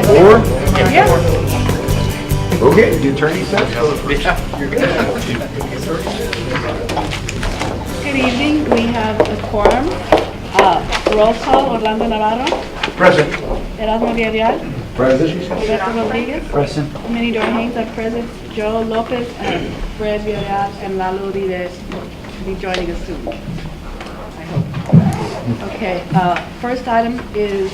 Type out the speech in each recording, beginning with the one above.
Four? Yeah. Okay, the attorney says. Good evening. We have a quorum. Roll call, Orlando Navarro, Present. Erasmo Villarreal, Present. Roberto Rodriguez, Present. Minnie Dorhanes are present, Joe Lopez, and Fred Villarreal, and Lalo Uribe will be joining us soon. I hope. Okay, first item is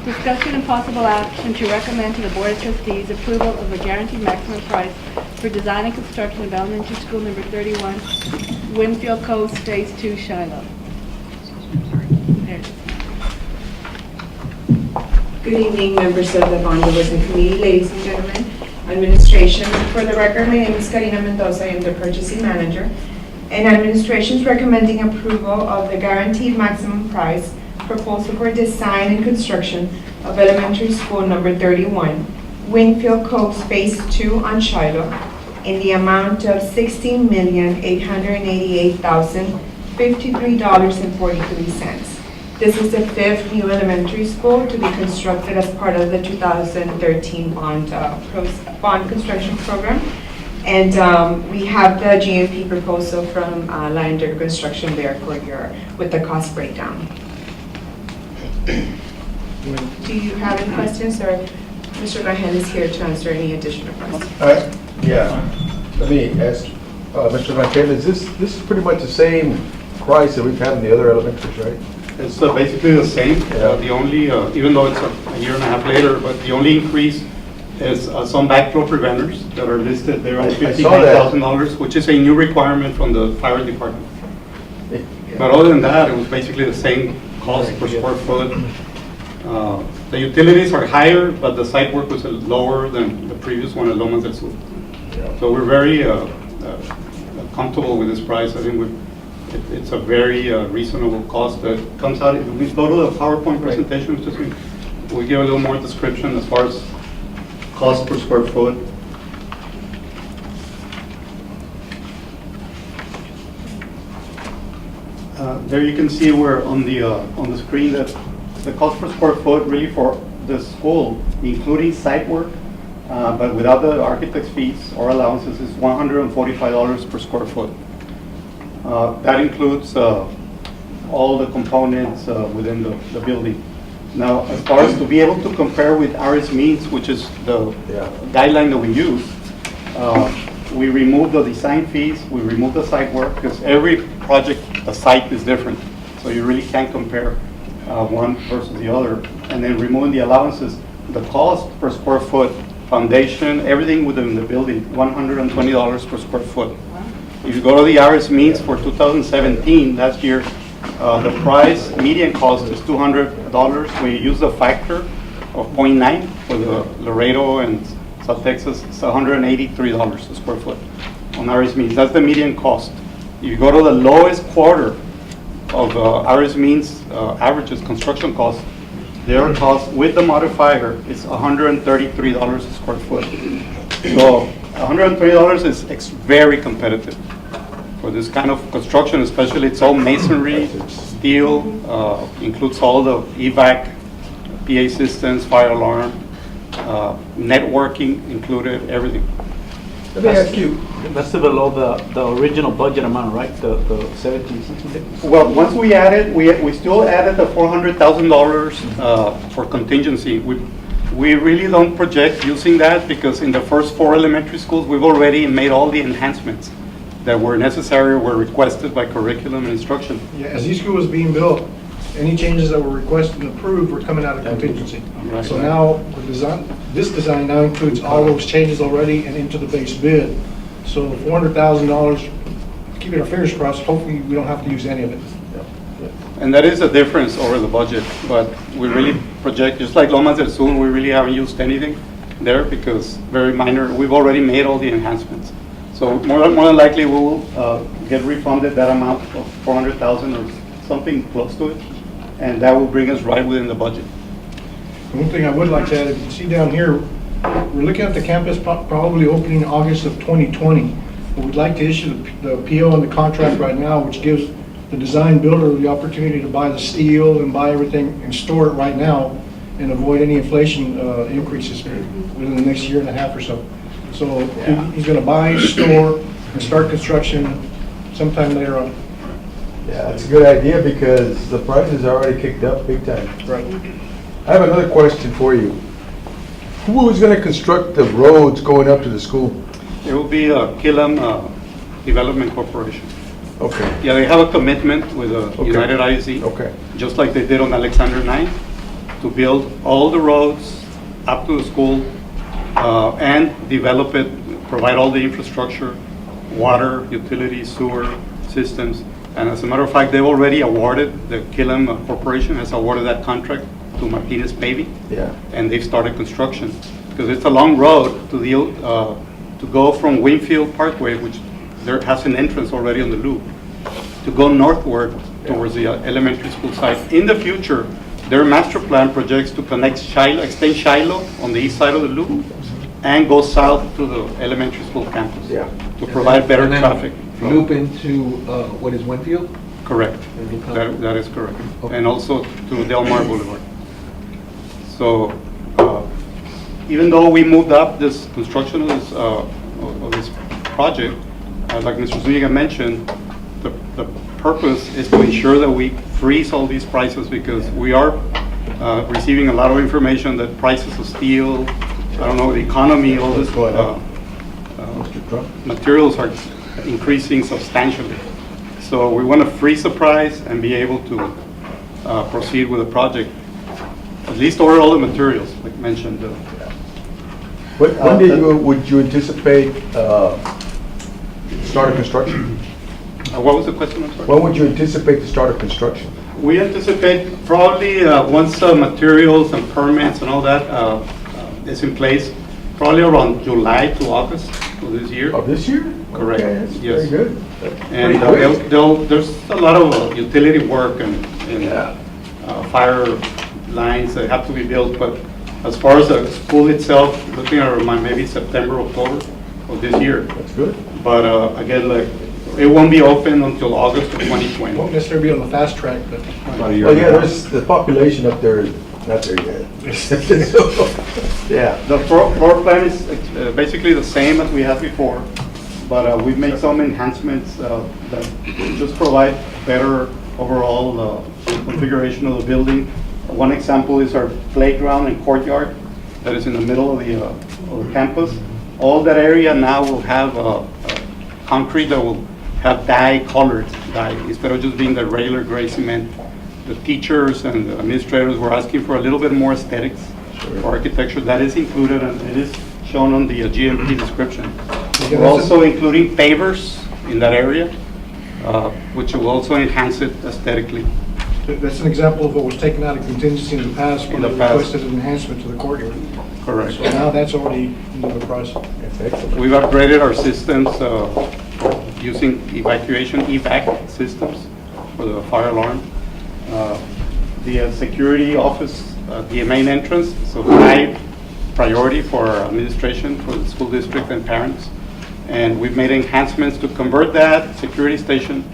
discussion and possible action to recommend to the Board of Trustees approval of a guaranteed maximum price for design and construction of elementary school number 31, Winfield Coast, Phase 2, Shiloh. There it is. Good evening, members of the Bond Oversight Committee, ladies and gentlemen, administration. For the record, my name is Karina Mendoza. I am the purchasing manager. And administration is recommending approval of the guaranteed maximum price proposal for design and construction of elementary school number 31, Winfield Coast Phase 2 on Shiloh, in the amount of $16,888,053.43. This is the fifth new elementary school to be constructed as part of the 2013 bond construction program. And we have the GMP proposal from Lander Construction there for with the cost breakdown. Do you have any questions, or Mr. Rahan is here to answer any additional questions? Yeah, let me ask, Mr. Raquel, is this is pretty much the same price that we've had in the other elementaries, right? It's basically the same. The only, even though it's a year and a half later, but the only increase is some backflow preventers that are listed there at $59,000, which is a new requirement from the fire department. But other than that, it was basically the same cost per square foot. The utilities are higher, but the site work was lower than the previous one at Lomas del Sur. So we're very comfortable with this price. I think it's a very reasonable cost that comes out. If we go to the PowerPoint presentation, we give a little more description as far as cost per square foot. There you can see where on the screen that the cost per square foot really for the school, including site work, but without the architect's fees or allowances, is $145 per square foot. That includes all the components within the building. Now, as far as to be able to compare with RS means, which is the guideline that we use, we remove the design fees, we remove the site work, because every project, the site is different. So you really can't compare one versus the other. And then removing the allowances, the cost per square foot, foundation, everything within the building, $120 per square foot. If you go to the RS means for 2017, last year, the price, median cost is $200. We use a factor of 0.9 for the Laredo and South Texas. It's $183 a square foot on RS means. That's the median cost. If you go to the lowest quarter of RS means averages construction cost, their cost with the modifier is $133 a square foot. So $120 is very competitive for this kind of construction, especially it's all masonry, steel, includes all the HVAC, PA systems, fire alarm, networking included, everything. Let me ask you, That's below the original budget amount, right? The 17 something? Well, once we added, we still added the $400,000 for contingency. We really don't project using that because in the first 4 elementary schools, we've already made all the enhancements that were necessary, were requested by curriculum and instruction. Yeah, as each school was being built, any changes that were requested and approved were coming out of contingency. Right. So now, this design now includes all those changes already and into the base bid. So $400,000, keeping our fingers crossed, hopefully we don't have to use any of it. And that is a difference over the budget, but we really project, just like Lomas del Sur, we really haven't used anything there because very minor, we've already made all the enhancements. So more than likely we'll get refunded that amount of $400,000 or something close to it, and that will bring us right within the budget. One thing I would like to add, if you see down here, we're looking at the campus probably opening in August of 2020. But we'd like to issue the PO and the contract right now, which gives the design builder the opportunity to buy the steel and buy everything and store it right now. and avoid any inflation increases within the next year and a half or so. So he's going to buy, store, and start construction sometime later on. Yeah, it's a good idea because the prices are already kicked up big time. Right. I have another question for you. Who is going to construct the roads going up to the school? It will be Killam Development Corporation. Okay, Yeah, they have a commitment with Okay. United IZ, okay. just like they did on Alexander 9, to build all the roads up to the school and develop it, provide all the infrastructure, water, utilities, sewer systems. And as a matter of fact, they've already awarded, the Killam Corporation has awarded that contract to Martinez Paving, Yeah, and they've started construction. Because it's a long road to deal, to go from Winfield Parkway, which there has an entrance already on the loop, to go northward towards the elementary school site. In the future, their master plan projects to connect Shiloh, extend Shiloh on the east side of the loop, and go south to the elementary school campus. Yeah. To provide better And then traffic flow. Loop into, what is Winfield? Correct. And it'll come- That is correct. Okay. And also to Del Mar Boulevard. So, even though we moved up this construction of this project, like Mr. Zuniga mentioned, the purpose is to ensure that we freeze all these prices because we are receiving a lot of information that prices of steel, I don't know, the economy, all this Going up. Mr. Trump? materials are increasing substantially. So we want to freeze the price and be able to proceed with the project. At least order all the materials, like mentioned. When would you anticipate start of construction? What was the question, I'm sorry? When would you anticipate the start of construction? We anticipate probably once materials and permits and all that is in place, probably around July to August of this year. Of this year? Correct. Okay, that's Yes. very good. And Pretty quick. there's a lot of utility work and Yeah. fire lines that have to be built, but as far as the school itself, looking at around maybe September, October of this year. That's good. But again, like, it won't be open until August of 2020. Won't necessarily be on the fast track, but Well, yeah, there's, the population up there is not there yet. Yeah. The floor plan is basically the same as we had before, but we've made some enhancements that just provide better overall configuration of the building. One example is our playground and courtyard that is in the middle of the campus. All that area now will have concrete that will have colored dye, instead of just being the regular gray cement. The teachers and the administrators were asking for a little bit more aesthetics for architecture. That is included and it is shown on the GMP description. We're also including pavers in that area, which will also enhance it aesthetically. that's an example of what was taken out of contingency in the past when In the they past. requested an enhancement to the courtyard. Correct. So now that's already into the price. That's excellent. We've upgraded our systems using evac systems for the fire alarm. The security office, the main entrance, so high priority for our administration, for the school district and parents. And we've made enhancements to convert that security station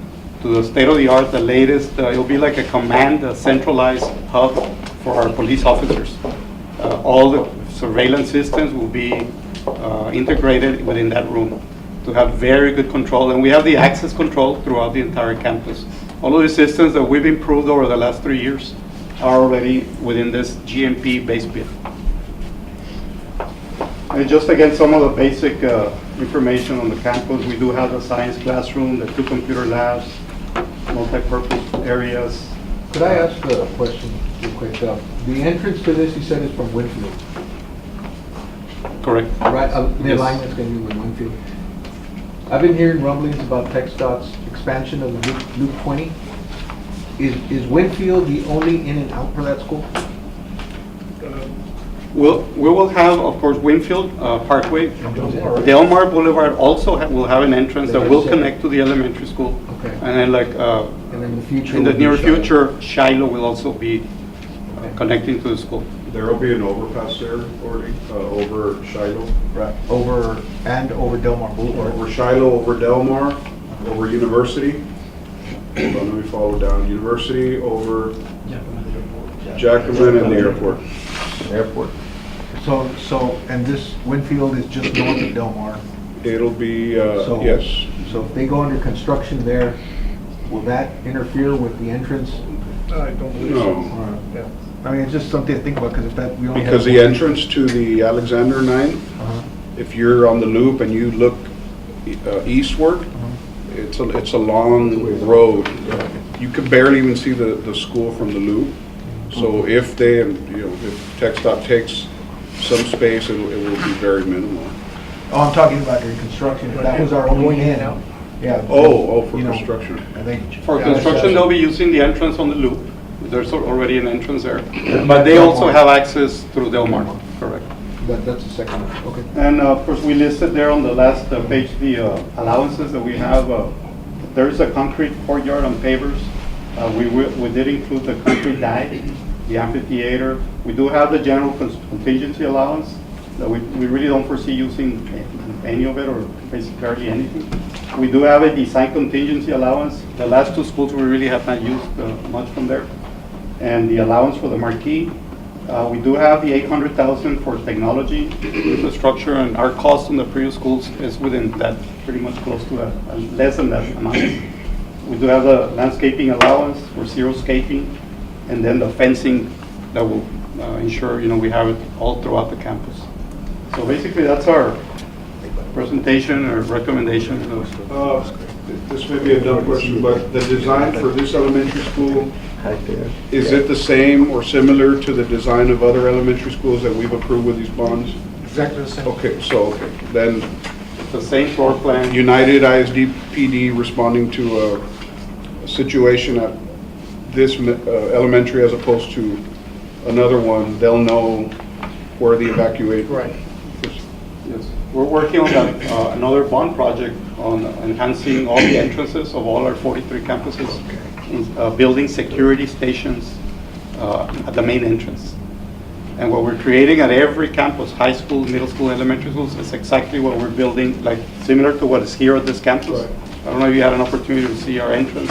to the state-of-the-art, the latest. It'll be like a command, a centralized hub for our police officers. All the surveillance systems will be integrated within that room to have very good control. And we have the access control throughout the entire campus. All of the systems that we've improved over the last 3 years are already within this GMP base bid. And just again, some of the basic information on the campus. We do have the science classroom, the 2 computer labs, multi-purpose areas. Could I ask a question real quick? The entrance to this, you said, is from Winfield, Correct. right? The Yes. alignment's going to be with Winfield. I've been hearing rumblings about TxDOT's expansion of Loop 20. Is Winfield the only in and out for that school? We will have, of course, Winfield Parkway. Del Mar. Del Mar Boulevard also will have an entrance that will connect to the elementary school. Okay. And then like, And in the future? in the would be near Shiloh. future, Shiloh will also be connecting to the school. There will be an overpass there already, over Shiloh. Over Del Mar Boulevard. Over Shiloh, over Del Mar, over University. Hold on, let me follow down. University, over Jacqueline and the airport. airport. And this Winfield is just north of Del Mar. It'll be, So- yes. So if they go under construction there, will that interfere with the entrance? I don't believe so. No, Yeah. I mean, it's just something to think about, because if that, we only have... because the entrance to the Alexander 9, Uh-huh. if you're on the loop and you look eastward, it's a long road. You could barely even see the school from the loop. So if they, if TxDOT takes some space, it will be very minimal. Oh, I'm talking about during construction, if that was our only Going in in. and out. Yeah. Oh, for you know, construction. I think. For Yeah, construction, that's- they'll be using the entrance on the loop. There's already an entrance there. But they also have access through Del Mar, correct. That's the second one, okay. And of course, we listed there on the last page the allowances that we have. There's a concrete courtyard on pavers. We did include the concrete dike, the amphitheater. We do have the general contingency allowance that we really don't foresee using any of it, or basically barely anything. We do have a design contingency allowance. The last two schools we really have not used much from there. And the allowance for the marquee. We do have the 800,000 for technology infrastructure, and our cost in the previous schools is within that, pretty much close to that, less than that amount. We do have the landscaping allowance for xeriscaping, and then the fencing that will ensure, we have it all throughout the campus. So basically, that's our presentation or recommendation. This may be a dumb question, but the design for this elementary school, is it the same or similar to the design of other elementary schools that we've approved with these bonds? Exactly the same. Okay, so then It's the same floor plan. United ISD PD responding to a situation at this elementary as opposed to another one, they'll know where the evacuate. Right. Yes, we're working on another bond project on enhancing all the entrances of all our 43 campuses, building security stations at the main entrance. And what we're creating at every campus, high school, middle school, elementary schools, is exactly what we're building, like similar to what is here at this campus. Right. I don't know if you had an opportunity to see our entrance.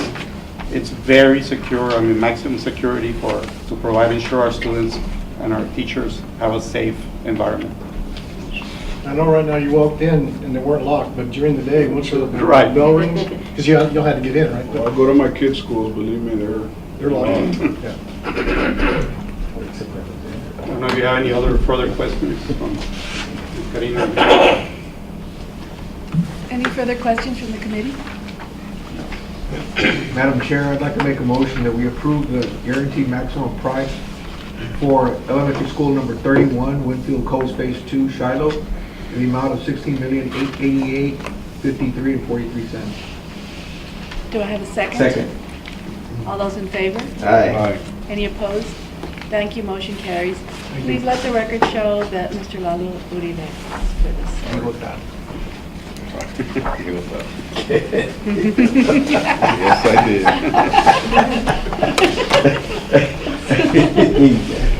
It's very secure, maximum security to provide, ensure our students and our teachers have a safe environment. I know right now you walked in and they weren't locked, but during the day, once the Right. bell rings, because you'll have to get in, right? I go to my kids' schools, believe me, They're locked. Yeah. I don't know if you have any other further questions from Karina. Any further questions from the committee? Madam Chair, I'd like to make a motion that we approve the guaranteed maximum price for elementary school number 31, Winfield Coast Phase 2, Shiloh, in the amount of $16,888.53 and 43 cents. Do I have a second? Second. All those in favor? Aye. Any opposed? Thank you, motion carries. Please let the record show that Mr. Lalo Uribe is for this. I'll go with that. Yes, I did.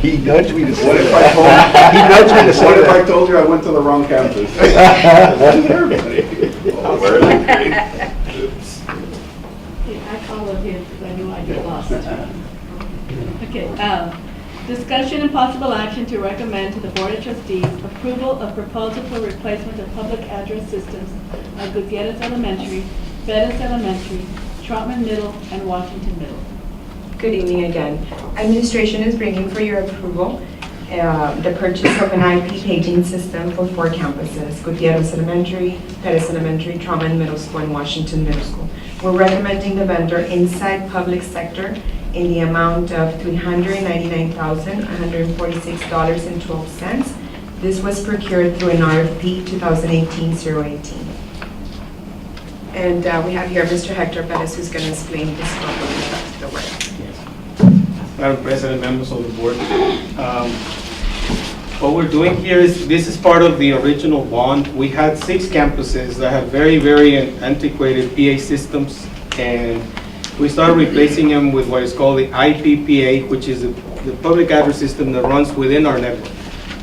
He nudged me to say What if that. He nudged me to say What if I that. told you I went to the wrong campus? I followed him because I knew I'd get lost. Okay, discussion and possible action to recommend to the Board of Trustees approval of proposal for replacement of public address systems at Gutierrez Elementary, Bettis Elementary, Trotman Middle, and Washington Middle. Good evening again. Administration is bringing for your approval the purchase of an IP paging system for 4 campuses, Gutierrez Elementary, Pettis Elementary, Trotman Middle School, and Washington Middle School. We're recommending the vendor Inside Public Sector in the amount of $399,146.12. This was procured through an RFP 2018-018. And we have here Mr. Hector Pettis, who's going to explain this scope of the work. Madam President, members of the board. What we're doing here is, this is part of the original bond. We had 6 campuses that had very, very antiquated PA systems, and we started replacing them with what is called the IPPA, which is the public address system that runs within our network.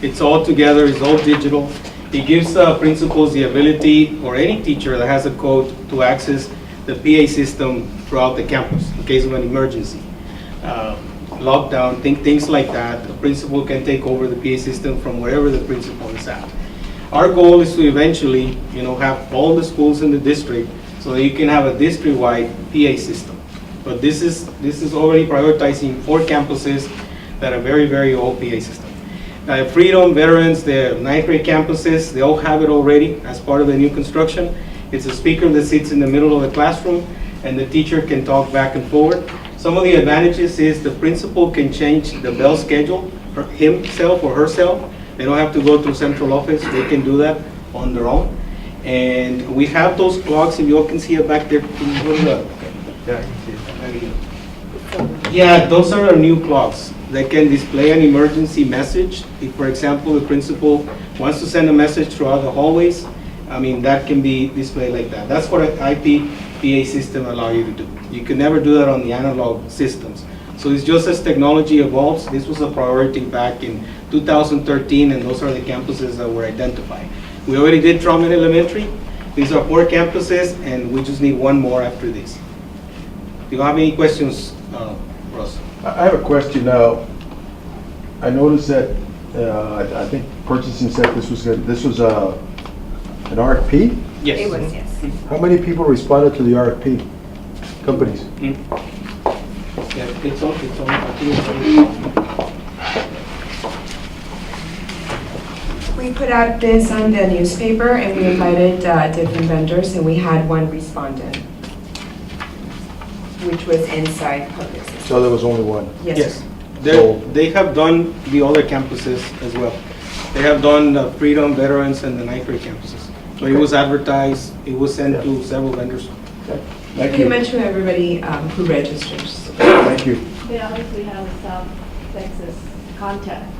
It's all together, it's all digital. It gives principals the ability, or any teacher that has a code, to access the PA system throughout the campus in case of an emergency. lockdown, things like that. The principal can take over the PA system from wherever the principal is at. Our goal is to eventually, have all the schools in the district so that you can have a district-wide PA system. But this is already prioritizing 4 campuses that are very, very old PA system. Freedom, Veterans, the 9th grade campuses, they all have it already as part of the new construction. It's a speaker that sits in the middle of the classroom, and the teacher can talk back and forward. Some of the advantages is the principal can change the bell schedule for himself or herself. They don't have to go through central office. They can do that on their own. And we have those clocks, if you all can see it back there. Can you go to the- Yeah, I can see it. Yeah, those are our new clocks. They can display an emergency message. If, for example, the principal wants to send a message throughout the hallways, that can be displayed like that. That's what an IP PA system allows you to do. You can never do that on the analog systems. So it's just as technology evolves, this was a priority back in 2013, and those are the campuses that were identified. We already did Trumman Elementary. These are 4 campuses, and we just need 1 more after this. Do you have any questions, Russ? I have a question now. I noticed that, I think purchasing said this was an RFP? Yes. It was, yes. How many people responded to the RFP? Companies? Yeah, it's on, I think it's on. We put out this on the newspaper, and we invited different vendors, and we had 1 respondent, which was inside public system. So there was only 1? Yes. So- They have done the other campuses as well. They have done Freedom, Veterans, and the 9th grade campuses. So it was advertised, it was sent to several vendors. Thank Pretty you. much to everybody who registers. Thank you. They obviously have a South Texas contact.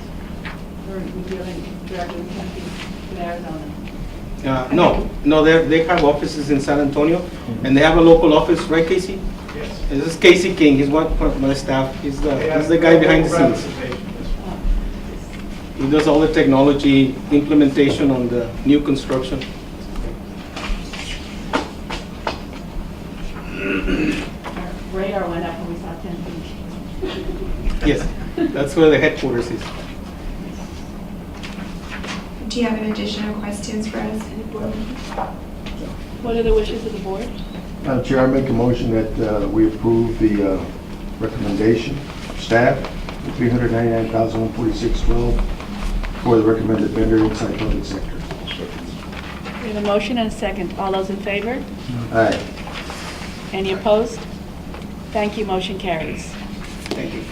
We're dealing directly with Arizona. No, they have offices in San Antonio, and they have a local office, right, Casey? Yes. This is Casey King, he's one of my staff, he's the guy behind the scenes. He does all the technology implementation on the new construction. Our radar went up when we saw 10 feet. Yes, that's where the headquarters is. Do you have any additional questions for us? What are the wishes of the board? Madam Chair, I make a motion that we approve the recommendation of staff, $399,146.12 for the recommended vendor inside public sector. We have a motion and a second. All those in favor? Aye. Any opposed? Thank you, motion carries. Thank you.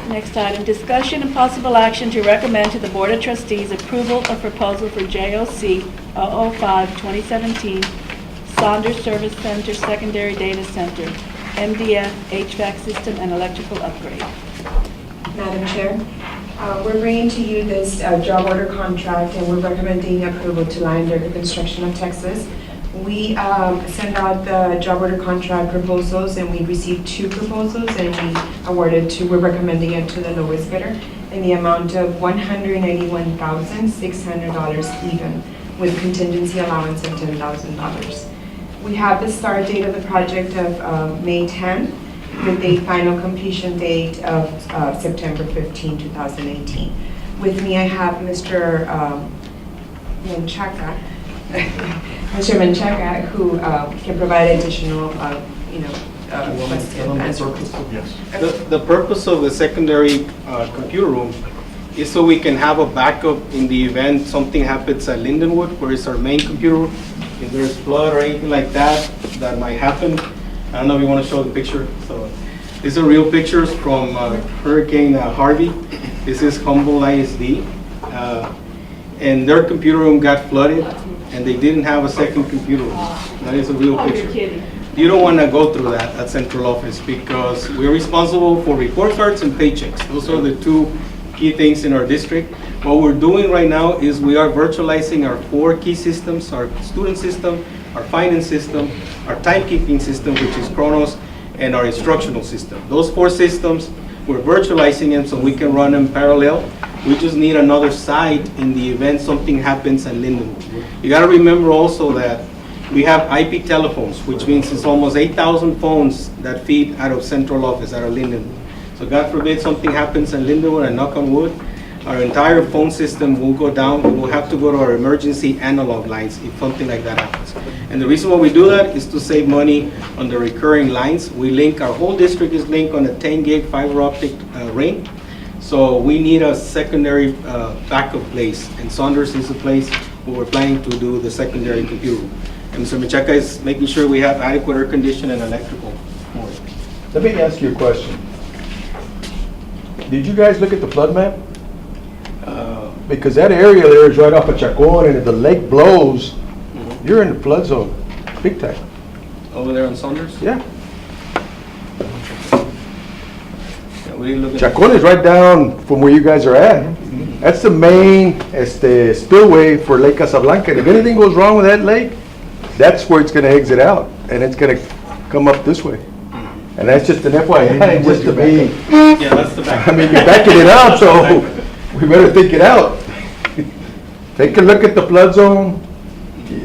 Next item, discussion and possible action to recommend to the Board of Trustees approval of proposal for JOC 005-2017 Saunders Service Center Secondary Data Center, MDF, HVAC system, and electrical upgrade. Madam Chair, we're bringing to you this job order contract, and we're recommending approval to Lion Construction of Texas. We sent out the job order contract proposals, and we received 2 proposals, and we awarded 2. We're recommending it to the lowest bidder in the amount of $191,600 even, with contingency allowance of $10,000. We have the start date of the project of May 10, with a final completion date of September 15, 2018. With me, I have Mr. Menchaca, Mr. Menchaca, who can provide additional, questions. Yes. The purpose of the secondary computer room is so we can have a backup in the event something happens at Lindenwood, where it's our main computer room. If there's flood or anything like that, that might happen. I don't know if you want to show the picture. So these are real pictures from Hurricane Harvey. This is Humboldt ISD. And their computer room got flooded, and they didn't have a second computer room. That is a real Oh, picture. you're kidding. You don't want to go through that at central office, because we're responsible for report cards and paychecks. Those are the 2 key things in our district. What we're doing right now is we are virtualizing our 4 key systems: our student system, our finance system, our timekeeping system, which is Kronos, and our instructional system. Those 4 systems, we're virtualizing them so we can run them parallel. We just need another site in the event something happens at Lindenwood. You got to remember also that we have IP telephones, which means it's almost 8,000 phones that feed out of central office, out of Lindenwood. So God forbid something happens in Lindenwood, and knock on wood, our entire phone system will go down. We will have to go to our emergency analog lines if something like that happens. And the reason why we do that is to save money on the recurring lines. We link, our whole district is linked on a 10 gig fiber optic ring. So we need a secondary backup place, and Saunders is the place where we're planning to do the secondary computer room. And Mr. Macheca is making sure we have adequate air conditioning and electrical. Let me ask you a question. Did you guys look at the flood map? Because that area there is right off of Chacon, and if the lake blows, you're in the flood zone, big time. Over there on Saunders? Yeah. Yeah, we didn't look at. Chacon is right down from where you guys are at. That's the main spillway for Lake Casablanca. And if anything goes wrong with that lake, that's where it's gonna exit out, and it's gonna come up this way. And that's just an FYI, just to be, Yeah, that's the back. I mean, you're backing it out, so we better think it out. Take a look at the flood zone.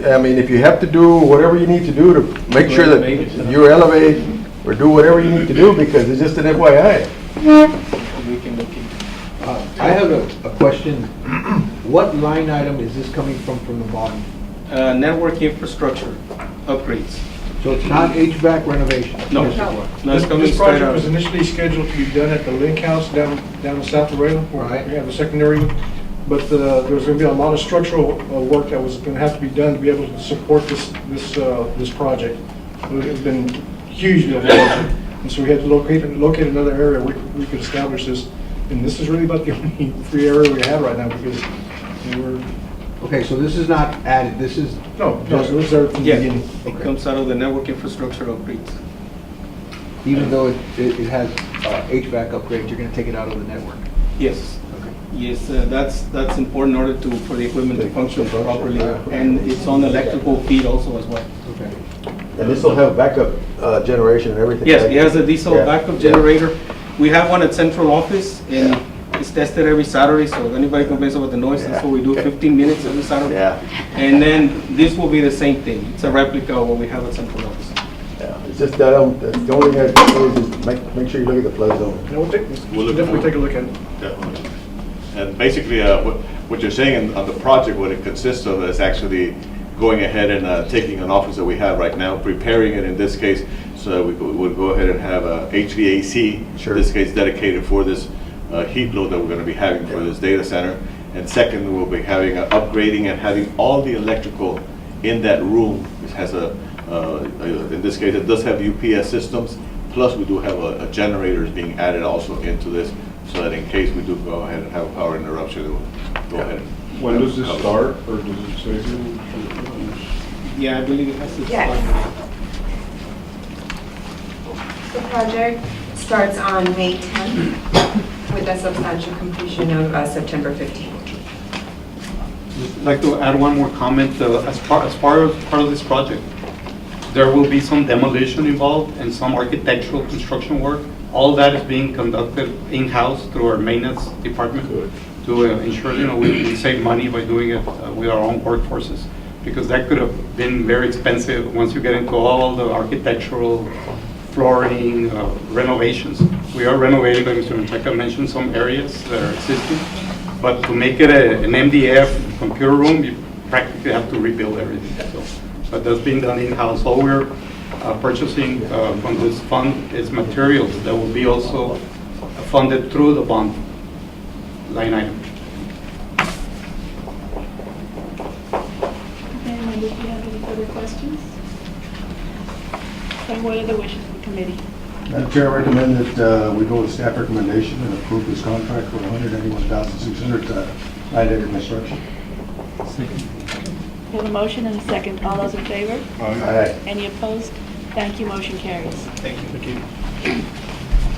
I mean, if you have to do whatever you need to do to make sure that you elevate or do whatever you need to do, because it's just an FYI. We can look into. I have a question. What line item is this coming from the bottom? Network infrastructure upgrades. So it's not HVAC renovation? No, no, it's coming This straight project out. was initially scheduled to be done at the Link House down in South Laredo, where Right. we have a secondary. But there was going to be a lot of structural work that was going to have to be done to be able to support this project. It's been hugely over budget, and so we had to locate another area where we could establish this. And this is really about the only free area we have right now, because we're Okay, so this is not added, this is, no, it was there from the Yeah, beginning. it comes out of the network infrastructure upgrades. even though it has HVAC upgrades, you're gonna take it out of the network? Yes. Okay. Yes, that's important in order for the equipment to function properly. And it's on electrical feed also as well. Okay. And this will have backup generation and everything. Yes, right? it has a diesel Yeah, backup yeah. generator. We have one at central office, and it's tested every Saturday, so if anybody complains about the noise, that's what we do, 15 minutes every Saturday. Yeah, And then this will be the same thing. It's a replica of what we have at central office. yeah. It's just that, the only thing I can say is just make sure you look at the flood zone. Yeah, we'll definitely take a look at it. Definitely. And basically, what you're saying on the project, what it consists of is actually going ahead and taking an office that we have right now, preparing it in this case, so that we would go ahead and have a HVAC, Sure. in this case dedicated for this heat load that we're going to be having for this data center. And second, we'll be having upgrading and having all the electrical in that room. It has in this case, it does have UPS systems, plus we do have a generators being added also into this, so that in case we do go ahead and have a power interruption, it will go ahead. When does this start, or does it say here? Yeah, I believe it has to Yes. start. The project starts on May 10th with a substantial completion of September 15th. I'd like to add one more comment. As part of this project, there will be some demolition involved and some architectural construction work. All that is being conducted in-house through our maintenance department to ensure, we save money by doing it with our own workforces, because that could have been very expensive once you get into all the architectural, flooring, renovations. We are renovating, like Mr. Menchaca mentioned, some areas that are existing, but to make it an MDF computer room, you practically have to rebuild everything. So, but that's being done in-house. All we're purchasing from this fund is materials that will be also funded through the bond line item. Okay, members, do you have any further questions? And what are the wishes of the committee? Madam Chair, I recommend that we go with staff recommendation and approve this contract for $191,600 Light Construction. We have a motion and a second. All those in favor? Aye. Any opposed? Thank you, motion carries. Thank you. Thank you.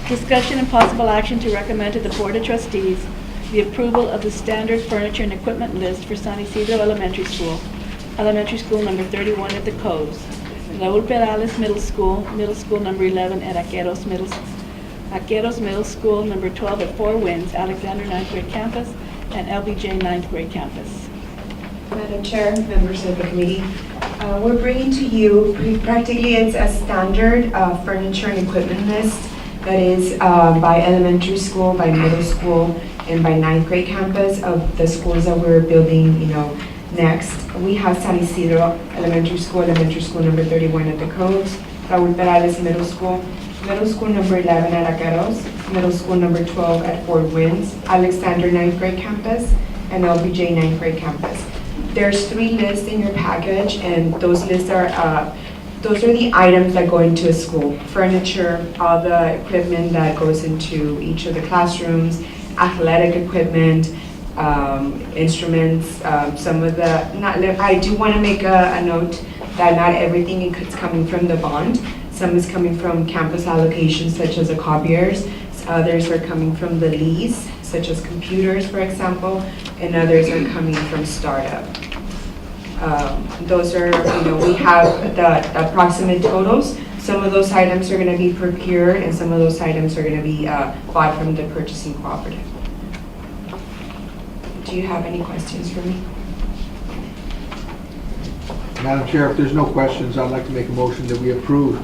Discussion and possible action to recommend to the Board of Trustees the approval of the standard furniture and equipment list for San Isidro Elementary School number 31 at the Coves, Raúl Perales Middle School number 11 at Aqueros Middle School number 12 at Four Winds, Alexander 9th grade campus, and LBJ 9th grade campus. Madam Chair, members of the committee, we're bringing to you, practically it's a standard furniture and equipment list That is by elementary school, by middle school, and by ninth grade campus of the schools that we're building, next. We have San Isidro Elementary School number 31 at the Coves, Raúl Perales Middle School number 11 at Acaros, middle school number 12 at Fort Winds, Alexander ninth grade campus, and LBJ ninth grade campus. There's 3 lists in your package, and those lists are the items that go into a school. Furniture, all the equipment that goes into each of the classrooms, athletic equipment, instruments, some of the, I do want to make a note that not everything is coming from the bond. Some is coming from campus allocations such as the copiers. Others are coming from the lease, such as computers, for example, and others are coming from startup. Those are, we have the approximate totals. Some of those items are going to be procured, and some of those items are going to be bought from the purchasing cooperative. Do you have any questions for me? Madam Chair, if there's no questions, I'd like to make a motion that we approve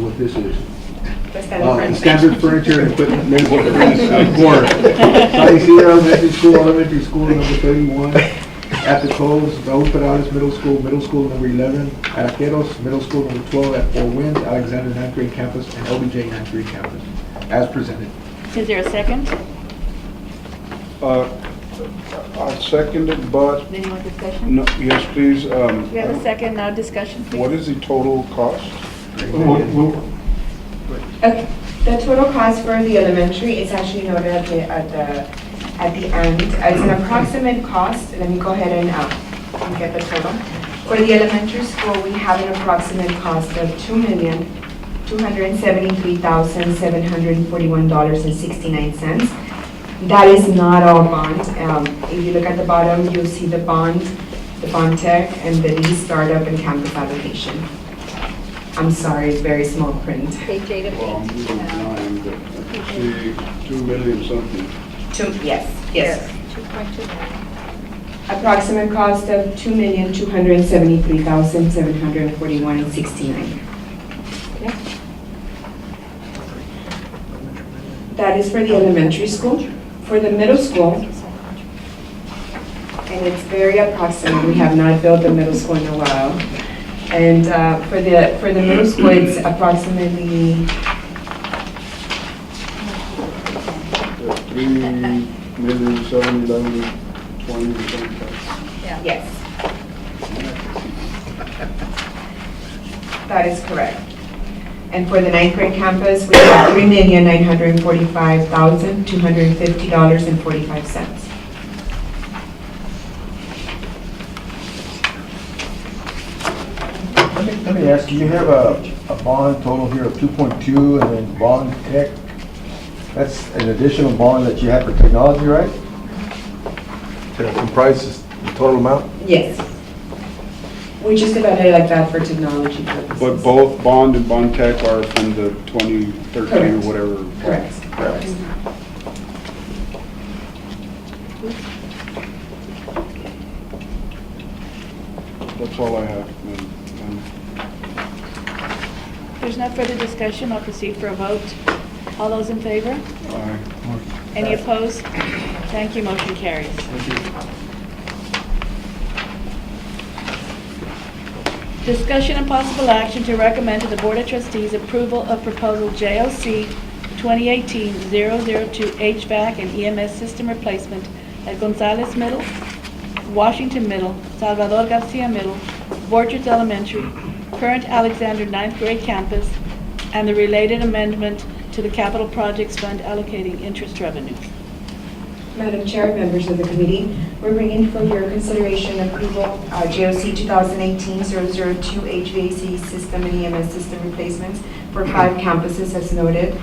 what this is. The standard Standard furniture and equipment list for San Isidro Elementary School number 31, at the Coves, Raúl Perales Middle School number 11, at Acaros, middle school number 12, at Fort Winds, Alexander 9th grade campus, and LBJ 9th grade campus, as presented. Is there a second? I second it, but, Any more discussion? no, yes, please. We have a second, now discussion, please. What is the total cost? Okay, the total cost for the elementary is actually noted at the end. It's an approximate cost. Let me go ahead and get the total. For the elementary school, we have an approximate cost of $2,273,741.69. That is not all bond. If you look at the bottom, you'll see the bond tech, and the lease startup and campus allocation. I'm sorry, it's very small print. Page 8 of Well, I'm 8. losing time, but I see 2 million something. Yes. 2.2. Approximate cost of $2,273,741.69. Okay. That is for the elementary school. For the middle school, and it's very approximate, we have not built the middle school in a while. And for the middle school, it's approximately 3,711,20 or something. yes. That is correct. And for the ninth grade campus, we have $3,945,250.45. Let me ask you have a bond total here of 2.2 and then bond tech. That's an additional bond that you have for technology, right? That comprises the total amount? Yes. We just divided it like that for technology purposes. But both bond and bond tech are from the 2013 Correct. or whatever. Correct. That's all I have. ma'am. There's no further discussion, I'll proceed for a vote. All those in favor? Aye. Any opposed? Thank you, motion carries. Discussion and possible action to recommend to the Board of Trustees approval of proposal JOC 2018-002 HVAC and EMS System Replacement at Gonzales Middle, Washington Middle, Salvador Garcia Middle, Borchers Elementary, current Alexander 9th grade campus, and the related amendment to the Capital Projects Fund allocating interest revenue. Madam Chair, members of the committee, we're bringing for your consideration approval JOC 2018-002 HVAC system and EMS system replacements for 5 campuses as noted.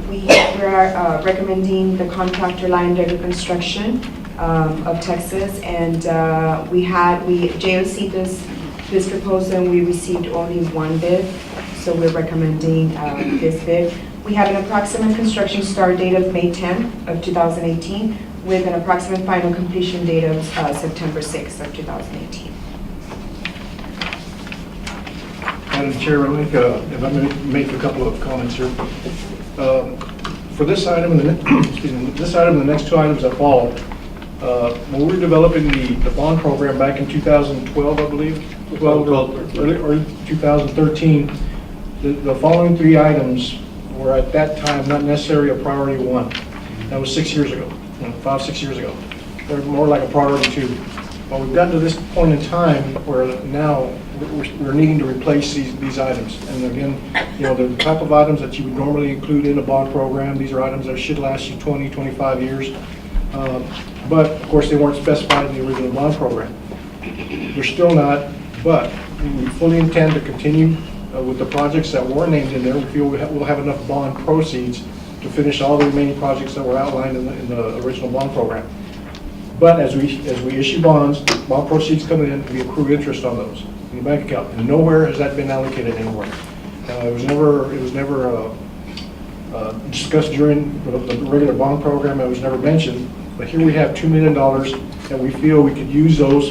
We are recommending the contractor Decker Construction of Texas, and JOC this proposal, and we received only 1 bid, so we're recommending this bid. We have an approximate construction start date of May 10th of 2018 with an approximate final completion date of September 6th of 2018. Madam Chair, I think, if I may make a couple of comments here. For this item, and excuse me, this item and the next two items that follow, when we were developing the bond program back in 2012, I believe, 12 or early 2013, the following three items were at that time not necessarily a priority one. That was 6 years ago, 5, 6 years ago. They're more like a priority two. But we've gotten to this point in time where now we're needing to replace these items. And again, they're the type of items that you would normally include in a bond program. These are items that should last you 20, 25 years. But of course, they weren't specified in the original bond program. They're still not, but we fully intend to continue with the projects that were named in there. We feel we'll have enough bond proceeds to finish all the remaining projects that were outlined in the original bond program. But as we issue bonds, bond proceeds come in, we accrue interest on those in the bank account, and nowhere has that been allocated anywhere. It was never discussed during the regular bond program. It was never mentioned. But here we have $2 million that we feel we could use those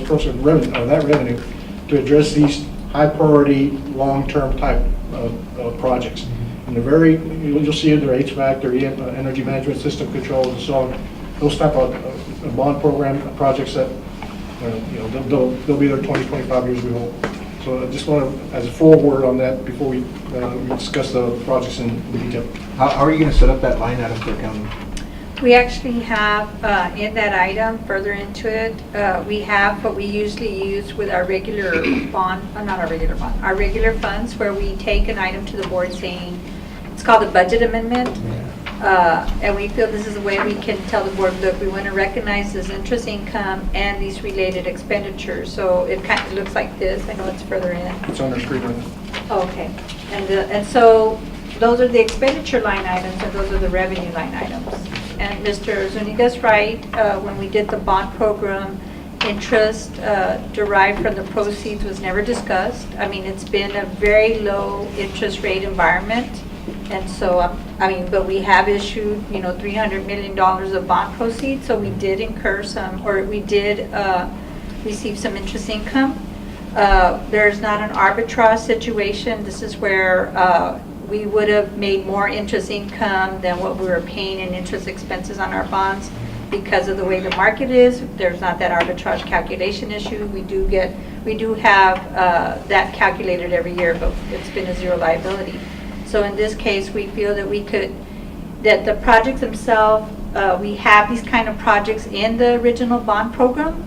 proceeds that revenue to address these high priority, long-term type of projects. And you'll see in their HVAC, their energy management system controls and so on, those type of bond program projects that, they'll be there 20, 25 years, we hope. So I just want to, as a forward on that, before we discuss the projects in detail. How are you going to set up that line item for accounting? We actually have in that item, further into it, we have what we usually use with our regular bond, not our regular bond, our regular funds, where we take an item to the board saying, it's called a budget amendment. And we feel this is a way we can tell the board, look, we want to recognize this interest income and these related expenditures. So it kind of looks like this. I know it's further in. It's on the screen right now. Oh, okay. And so those are the expenditure line items and those are the revenue line items. And Mr. Zuniga's right, when we did the bond program, interest derived from the proceeds was never discussed. I mean, it's been a very low interest rate environment. And so, but we have issued, $300 million of bond proceeds. So we did incur some, or we did receive some interest income. There's not an arbitrage situation. This is where we would have made more interest income than what we were paying in interest expenses on our bonds because of the way the market is. There's not that arbitrage calculation issue. We do have that calculated every year, but it's been a zero liability. So in this case, we feel that that the projects themselves, we have these kind of projects in the original bond program.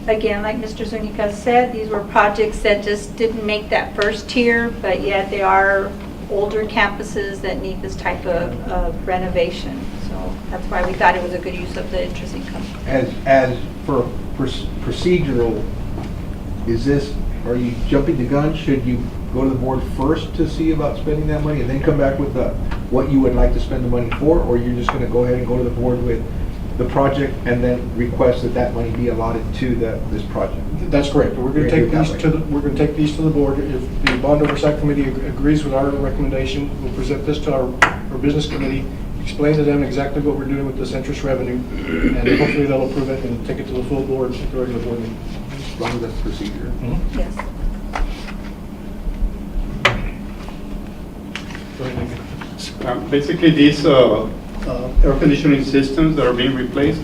Again, like Mr. Zuniga said, these were projects that just didn't make that first tier, but yet they are older campuses that need this type of renovation. So that's why we thought it was a good use of the interest income. As for procedural, are you jumping the gun? Should you go to the board first to see about spending that money and then come back with what you would like to spend the money for? Or you're just going to go ahead and go to the board with the project and then request that money be allotted to this project? That's correct. We're going to take these to the board. If the Bond Oversight Committee agrees with our recommendation, we'll present this to our business committee, explain to them exactly what we're doing with this interest revenue, and hopefully they'll approve it and take it to the full board at the regular board meeting. As long as that's procedure. Mm-hmm. Yes. Go ahead, Nick. Basically, these air conditioning systems that are being replaced,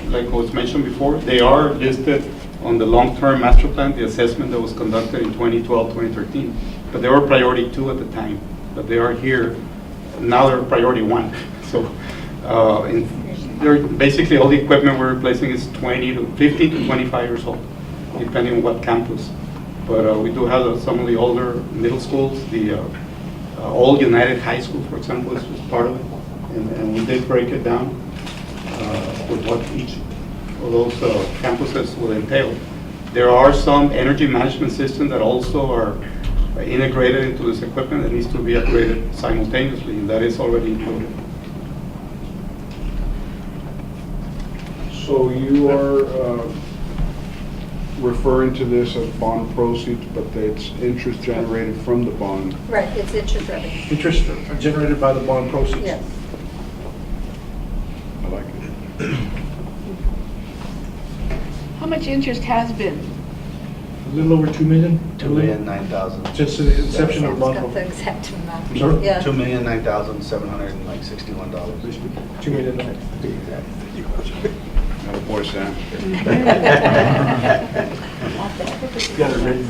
like was mentioned before, they are listed on the long-term master plan, the assessment that was conducted in 2012, 2013. But they were priority 2 at the time, but they are here. Now they're priority 1. So they're basically all the equipment we're replacing is 15 to 25 years old, depending on what campus. But we do have some of the older middle schools, the old United High School, for example, is part of it. And we did break it down with what each of those campuses will entail. There are some energy management systems that also are integrated into this equipment that needs to be upgraded simultaneously, and that is already included. So you are referring to this as bond proceeds, but it's interest generated from the bond. Right, it's interest revenue. Interest generated by the bond proceeds. Yes. I like it. How much interest has been little over 2 million. 2,009,000. Since the inception of It's bond got the program. exact amount. Sorry? Yeah. $2,009,761. 2 million. Boy, Sam. Got it ready.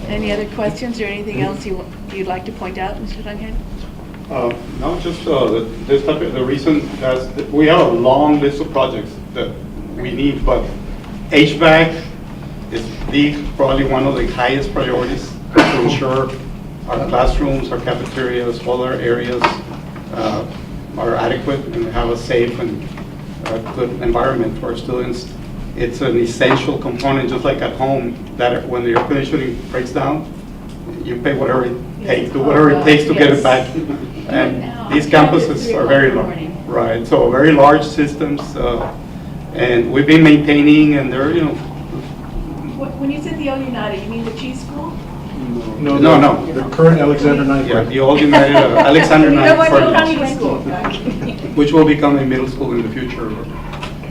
Any other questions or anything else you'd like to point out, Mr. Duncan? No, just this type of, the reason that we have a long list of projects that we need, but HVAC is probably one of the highest priorities to ensure our classrooms, our cafeterias, all our areas are adequate and have a safe and good environment for our students. It's an essential component, just like at home, that when the air conditioning breaks down, you pay whatever it takes, do whatever it takes to get it back. And these campuses are very large, right? So very large systems, and we've been maintaining, and they're, When you said the Old United, you mean the cheese school? No. The current Alexander Knight. Yeah, the old United Alexander Knight, Cheese school. which will become a middle school in the future.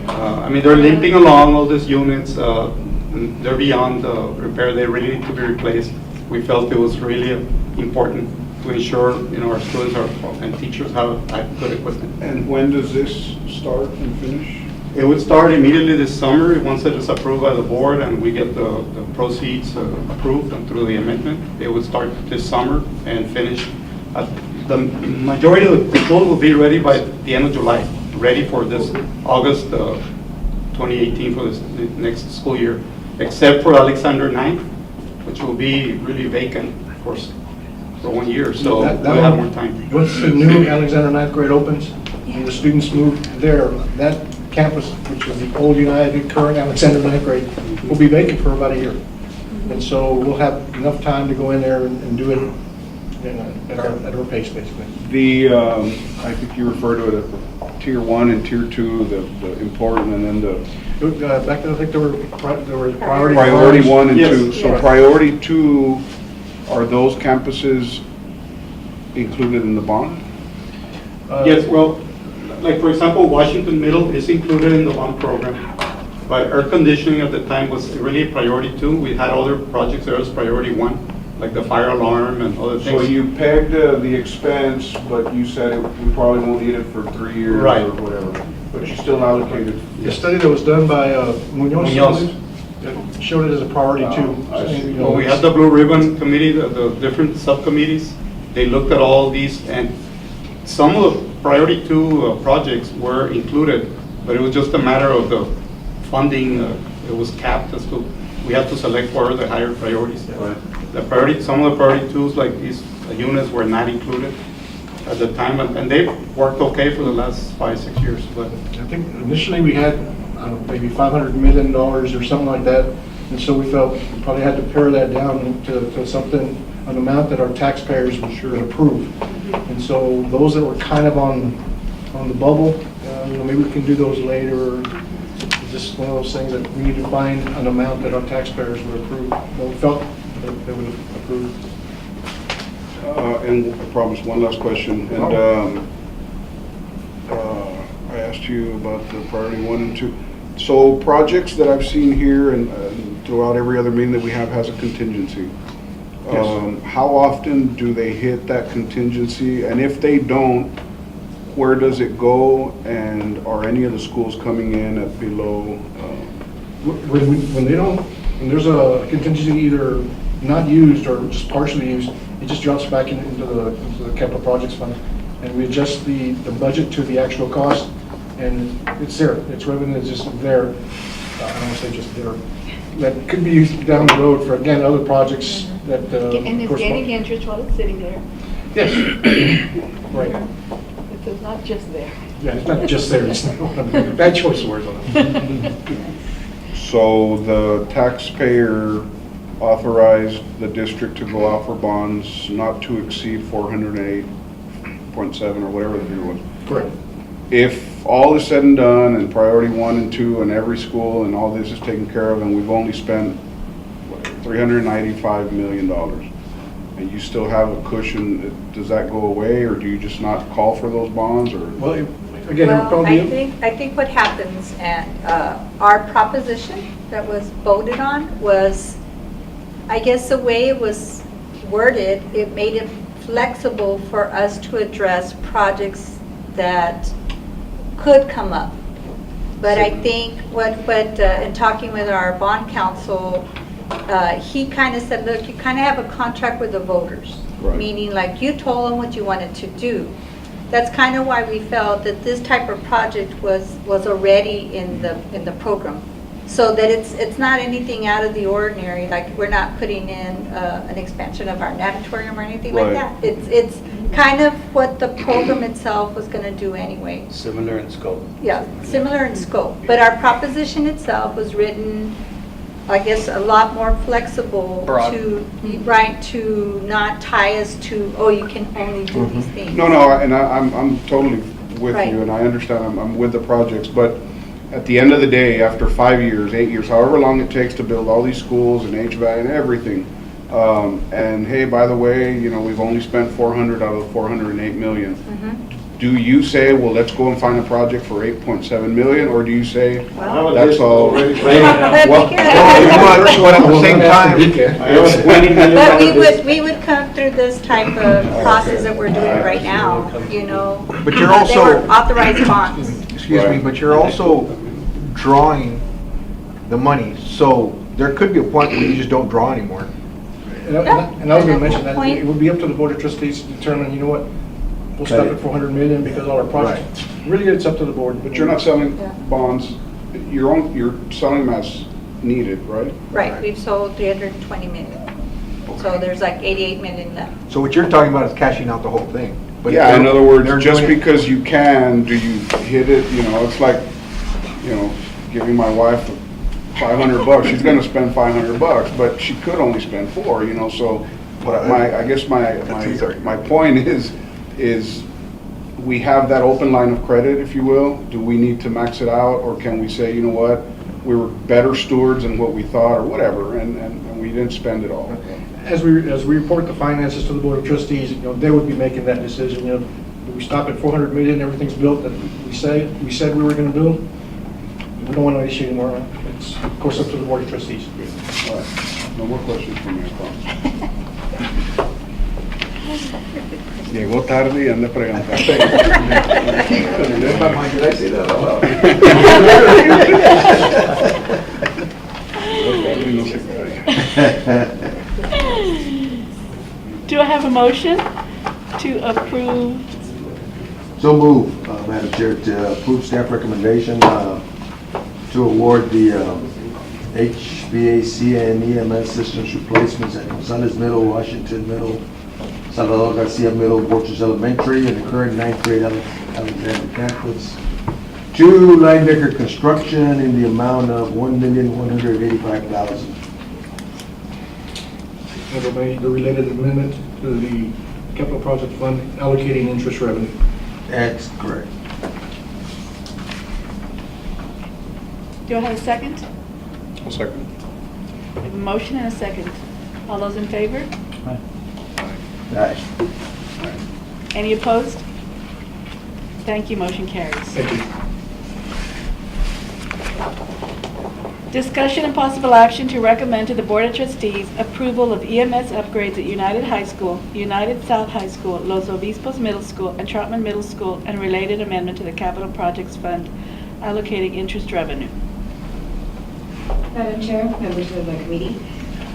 I mean, they're limping along, all these units. They're beyond repair. They really need to be replaced. We felt it was really important to ensure, our students and teachers have good equipment. And when does this start and finish? It would start immediately this summer, once it is approved by the board and we get the proceeds approved and through the amendment. It would start this summer and finish. The majority of the school will be ready by the end of July, ready for this August 2018 for this next school year, except for Alexander 9, which will be really vacant, of course, for 1 year, so we'll have more time. Once the new Alexander Ninth grade opens and the students move there, that campus, which is the old United, current Alexander Ninth grade, will be vacant for about a year. And so we'll have enough time to go in there and do it at our pace, basically. I think you referred to it as tier 1 and tier 2, the important, and then the Back then, I think there were priority. priority 1 and Yes. 2. So priority 2, are those campuses included in the bond? Yes, well, like for example, Washington Middle is included in the bond program, but air conditioning at the time was really a priority 2. We had other projects there as priority 1, like the fire alarm and other So things. you pegged the expense, but you said we probably won't need it for 3 years Right. or whatever. But you still allocated. The study that was done by Munoz Munoz. showed it as a priority too. I see. Well, we had the Blue Ribbon Committee, the different subcommittees. They looked at all these, and some of the priority 2 projects were included, but it was just a matter of the funding. It was capped as to, we had to select what are the higher priorities. Some of the priority 2s, like these units, were not included at the time, and they've worked okay for the last 5-6 years. But I think initially we had, maybe $500 million or something like that. And so we felt we probably had to pare that down to something, an amount that our taxpayers would sure approve. And so those that were kind of on the bubble, maybe we can do those later. It's just one of those things that we need to find an amount that our taxpayers would approve. Well, we felt that they would approve. And I promise one last question. And I asked you about the priority 1 and 2. So projects that I've seen here and throughout every other meeting that we have has a contingency. How often do they hit that contingency? And if they don't, where does it go? And are any of the schools coming in at below? When they don't, when there's a contingency either not used or just partially used, it just drops back into the capital projects fund. And we adjust the budget to the actual cost, and it's there. It's revenue that's just there. I don't want to say just there. That could be used down the road for, again, other projects that. And it's gaining interest while it's sitting there. Yes. Right. It's not just there. Yeah, it's not just there. It's not, bad choice of words on it. So the taxpayer authorized the district to go out for bonds not to exceed 408.7 or whatever the figure was. Correct. If all is said and done and priority 1 and 2 and every school and all this is taken care of and we've only spent $395 million and you still have a cushion, does that go away or do you just not call for those bonds or? Well, Again, it would Well, probably I be, think what happens, and our proposition that was voted on was, I guess the way it was worded, it made it flexible for us to address projects that could come up. But I think in talking with our bond counsel, he kind of said, look, you kind of have a contract with the voters. Right. Meaning like you told them what you wanted to do. That's kind of why we felt that this type of project was already in the program. So that it's not anything out of the ordinary, like we're not putting in an expansion of our natatorium or anything like Right. that. It's kind of what the program itself was going to do anyway. Similar in scope. Yeah, similar in scope. But our proposition itself was written, I guess, a lot more flexible Broad. to not tie us to, oh, you can only do these things. No, and I'm totally with Right. you, and I understand, I'm with the projects, but at the end of the day, after 5 years, 8 years, however long it takes to build all these schools and HVAC and everything, and hey, by the way, you know, we've only spent 400 out of the 408 million. Do you say, well, let's go and find a project for 8.7 million, or do you say, Well, that's all? Well, But at the same time, But we would come through this type of process that we're doing right now, you know. But you're They also- were authorized bonds. excuse me, but you're also drawing the money, so there could be a point where you just don't draw anymore. and I was going to mention that, Point. it would be up to the board of trustees to determine, you know what, we'll stop at 400 million because all our projects, really, it's up to the board. But you're not selling Yeah. bonds, you're selling them as needed, right? Right, we've sold 320 million. So there's like 88 million left. So what you're talking about is cashing out the whole thing. But Yeah, in other words, they're just doing it- because you can, do you hit it, you know, it's like, you know, giving my wife $500, she's gonna spend $500, but she could only spend $400, you know, so I guess my point is we have that open line of credit, if you will. Do we need to max it out, or can we say, you know what, we were better stewards than what we thought, or whatever, and we didn't spend it all? As we report the finances to the board of trustees, you know, they would be making that decision, you know, do we stop at 400 million, everything's built that we said we were going to build? We don't want to issue anymore. It's, of course, up to the board of trustees. All right, no more questions from me, I promise. Llegó tarde y anda preguntando. Do I have a motion to approve? So move, Madam Chair, to approve staff recommendation to award the HVAC and EMS systems replacements at Gonzalez Middle, Washington Middle, Salvador Garcia Middle, Borchers Elementary, and the current 9th grade Alexander campus, to Linebacker Construction in the amount of $1,185,000. And the related amendment to the capital project fund allocating interest revenue. That's correct. Do I have a second? I'll second. I have a motion and a second. All those in favor? Aye. Any opposed? Thank you, motion carries. Thank you. Discussion and possible action to recommend to the Board of Trustees approval of EMS upgrades at United High School, United South High School, Los Obispos Middle School, and Troutman Middle School, and related amendment to the Capital Projects Fund allocating interest revenue. Madam Chair, members of the committee,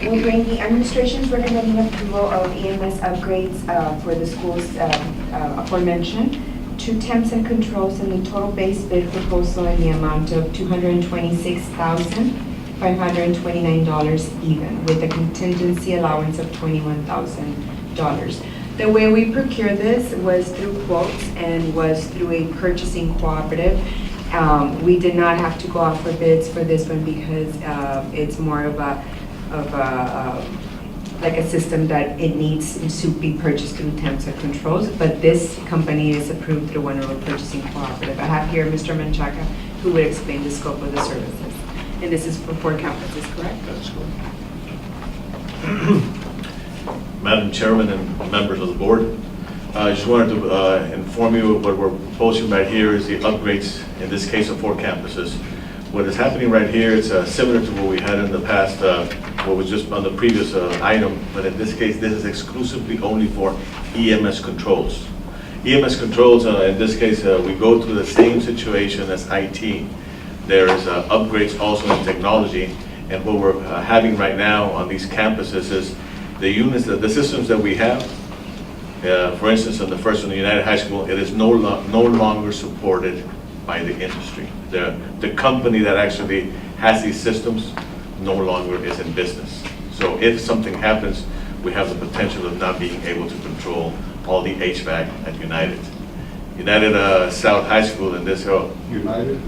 will bring the administration's recommending approval of EMS upgrades for the schools aforementioned to temps and controls in the total base bid proposal in the amount of $226,529 even, with a contingency allowance of $21,000. The way we procured this was through quotes and was through a purchasing cooperative. We did not have to go out for bids for this one because it's more of a like a system that it needs to be purchased through temps and controls, but this company is approved through one of our purchasing cooperative. I have here Mr. Menchaca, who would explain the scope of the services. And this is for 4 campuses, correct? That's correct. Madam Chairman and members of the board, I just wanted to inform you what we're proposing right here is the upgrades, in this case of 4 campuses. What is happening right here is similar to what we had in the past, what was just on the previous item, but in this case, this is exclusively only for EMS controls. EMS controls, in this case, we go through the same situation as IT. There is upgrades also in technology, and what we're having right now on these campuses is the units, the systems that we have. For instance, on the first one, the United High School, it is no longer supported by the industry. The company that actually has these systems no longer is in business. So if something happens, we have the potential of not being able to control all the HVAC at United. United South High School in this, United,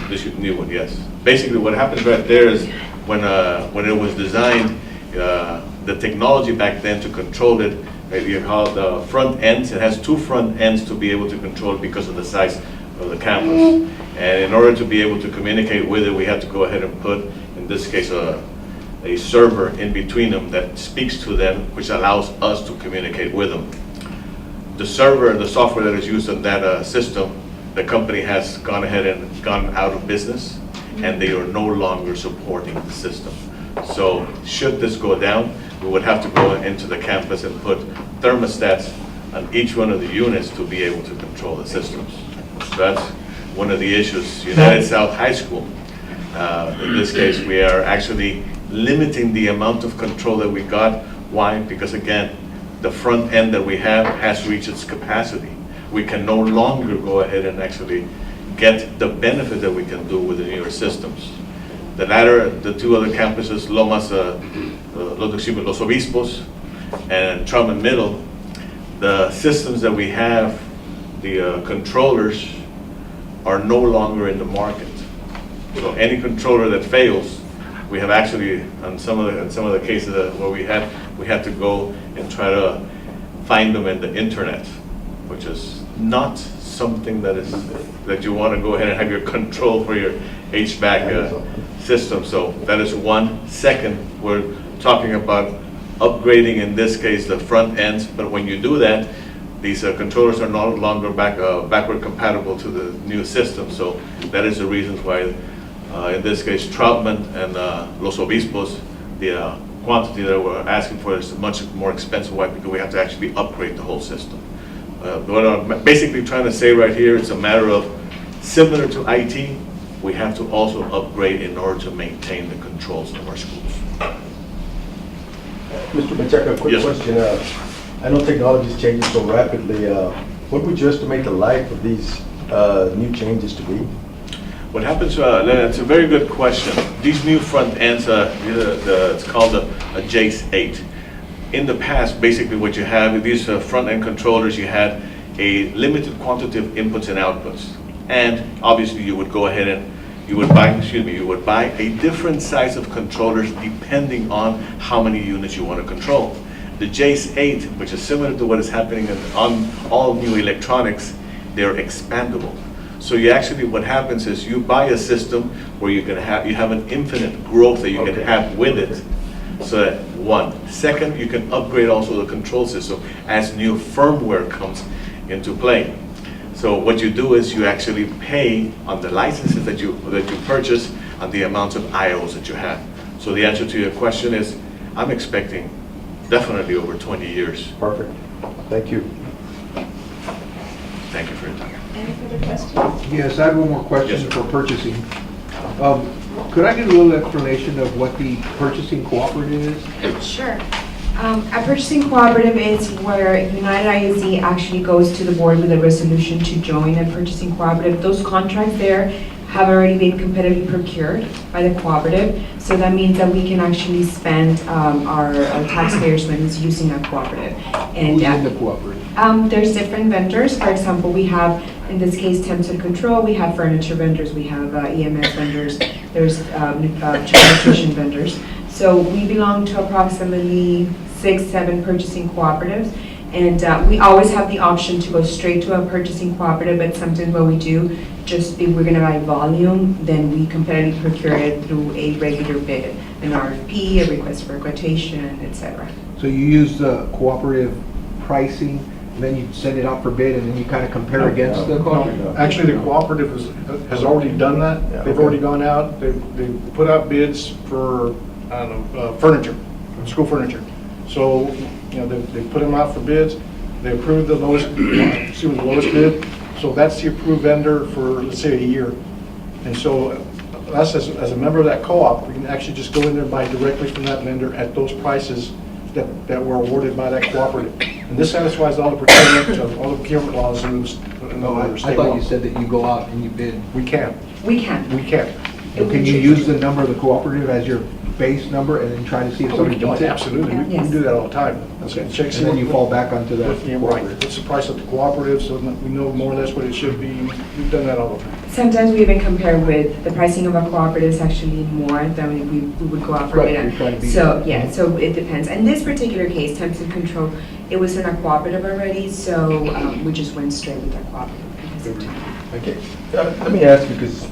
this new one, yes. Basically what happens right there is when it was designed, the technology back then to control it, you call it the front ends. It has 2 front ends to be able to control it because of the size of the campus. And in order to be able to communicate with it, we have to go ahead and put, in this case, a server in between them that speaks to them, which allows us to communicate with them. The server, the software that is used in that system, the company has gone ahead and gone out of business, and they are no longer supporting the system. So should this go down, we would have to go into the campus and put thermostats on each one of the units to be able to control the systems. So that's one of the issues. United South High School, in this case, we are actually limiting the amount of control that we got. Why? Because again, the front end that we have has reached its capacity. We can no longer go ahead and actually get the benefit that we can do with the newer systems. The latter, the 2 other campuses, Los Obispos and Tristram Middle, the systems that we have, the controllers are no longer in the market. So any controller that fails, we have actually, on some of the cases where we had to go and try to find them in the internet, which is not something that you want to go ahead and have your control for your HVAC system. So that is one. Second, we're talking about upgrading, in this case, the front ends, but when you do that, these controllers are no longer backward compatible to the new system. So that is the reason why, in this case, Troutman and Los Obispos, the quantity that we're asking for is much more expensive. Why? Because we have to actually upgrade the whole system. What I'm basically trying to say right here, it's a matter of, similar to IT, we have to also upgrade in order to maintain the controls of our schools. Mr. Menchaca, quick Yes, question. I know technology is changing so rapidly. What would you estimate the life of these new changes to be? What happens, it's a very good question. These new front ends, it's called a JACE 8. In the past, basically what you have, these front end controllers, you had a limited quantity of inputs and outputs. And obviously you would go ahead and you would buy a different size of controllers depending on how many units you want to control. The JACE 8, which is similar to what is happening on all new electronics, they're expandable. So you actually, what happens is you buy a system where you have an infinite growth that you can have with it. So that, one. Second, you can upgrade also the control system as new firmware comes into play. So what you do is you actually pay on the licenses that you purchase on the amount of IOs that you have. So the answer to your question is, I'm expecting definitely over 20 years. Perfect. Thank you. Thank you for your time. Any further questions? Yes, I have one more question Yes, for purchasing. Could I get a little explanation of what the purchasing cooperative is? Sure. A purchasing cooperative is where United ISD actually goes to the board with a resolution to join a purchasing cooperative. Those contracts there have already been competitively procured by the cooperative, so that means that we can actually spend our taxpayers' monies using a cooperative. And Who's in the cooperative? there's different vendors. For example, we have, in this case, temps and control. We have furniture vendors. We have EMS vendors. There's child nutrition vendors. So we belong to approximately 6-7 purchasing cooperatives. And we always have the option to go straight to a purchasing cooperative, but sometimes what we do, just if we're going to buy volume, then we competitively procure it through a regular bid, an RFP, a request for a quotation, etc. So you use the cooperative pricing then you send it out for bid, and then you kind of compare against the cooperative? No, actually, the cooperative has already done that. Yeah, They've okay. already gone out, they've put out bids for, I don't know, furniture, school furniture. So, they put them out for bids, they approved the lowest bid, so that's the approved vendor for, let's say, a year. And so, us as a member of that co-op, we can actually just go in there and buy directly from that vendor at those prices that were awarded by that cooperative. And this satisfies all the procurement laws and No, I state thought law. you said that you go out and you bid. We can. We can. Can you use the number of the cooperative as your base number and then try to see if somebody beats it? Absolutely, we can do that all the time. Okay. Check, And see then what- you fall back onto that Yeah, right, cooperative. what's the price of the cooperative, so that we know more or less what it should be. We've done that all the time. Sometimes we even compare with the pricing of a cooperative is actually more than if we would go out for Right, bid. you're trying to beat So, it. yeah, so it depends. In this particular case, Temps and Control, it was in a cooperative already, so we just went straight with that cooperative because of time. Okay, let me ask you, because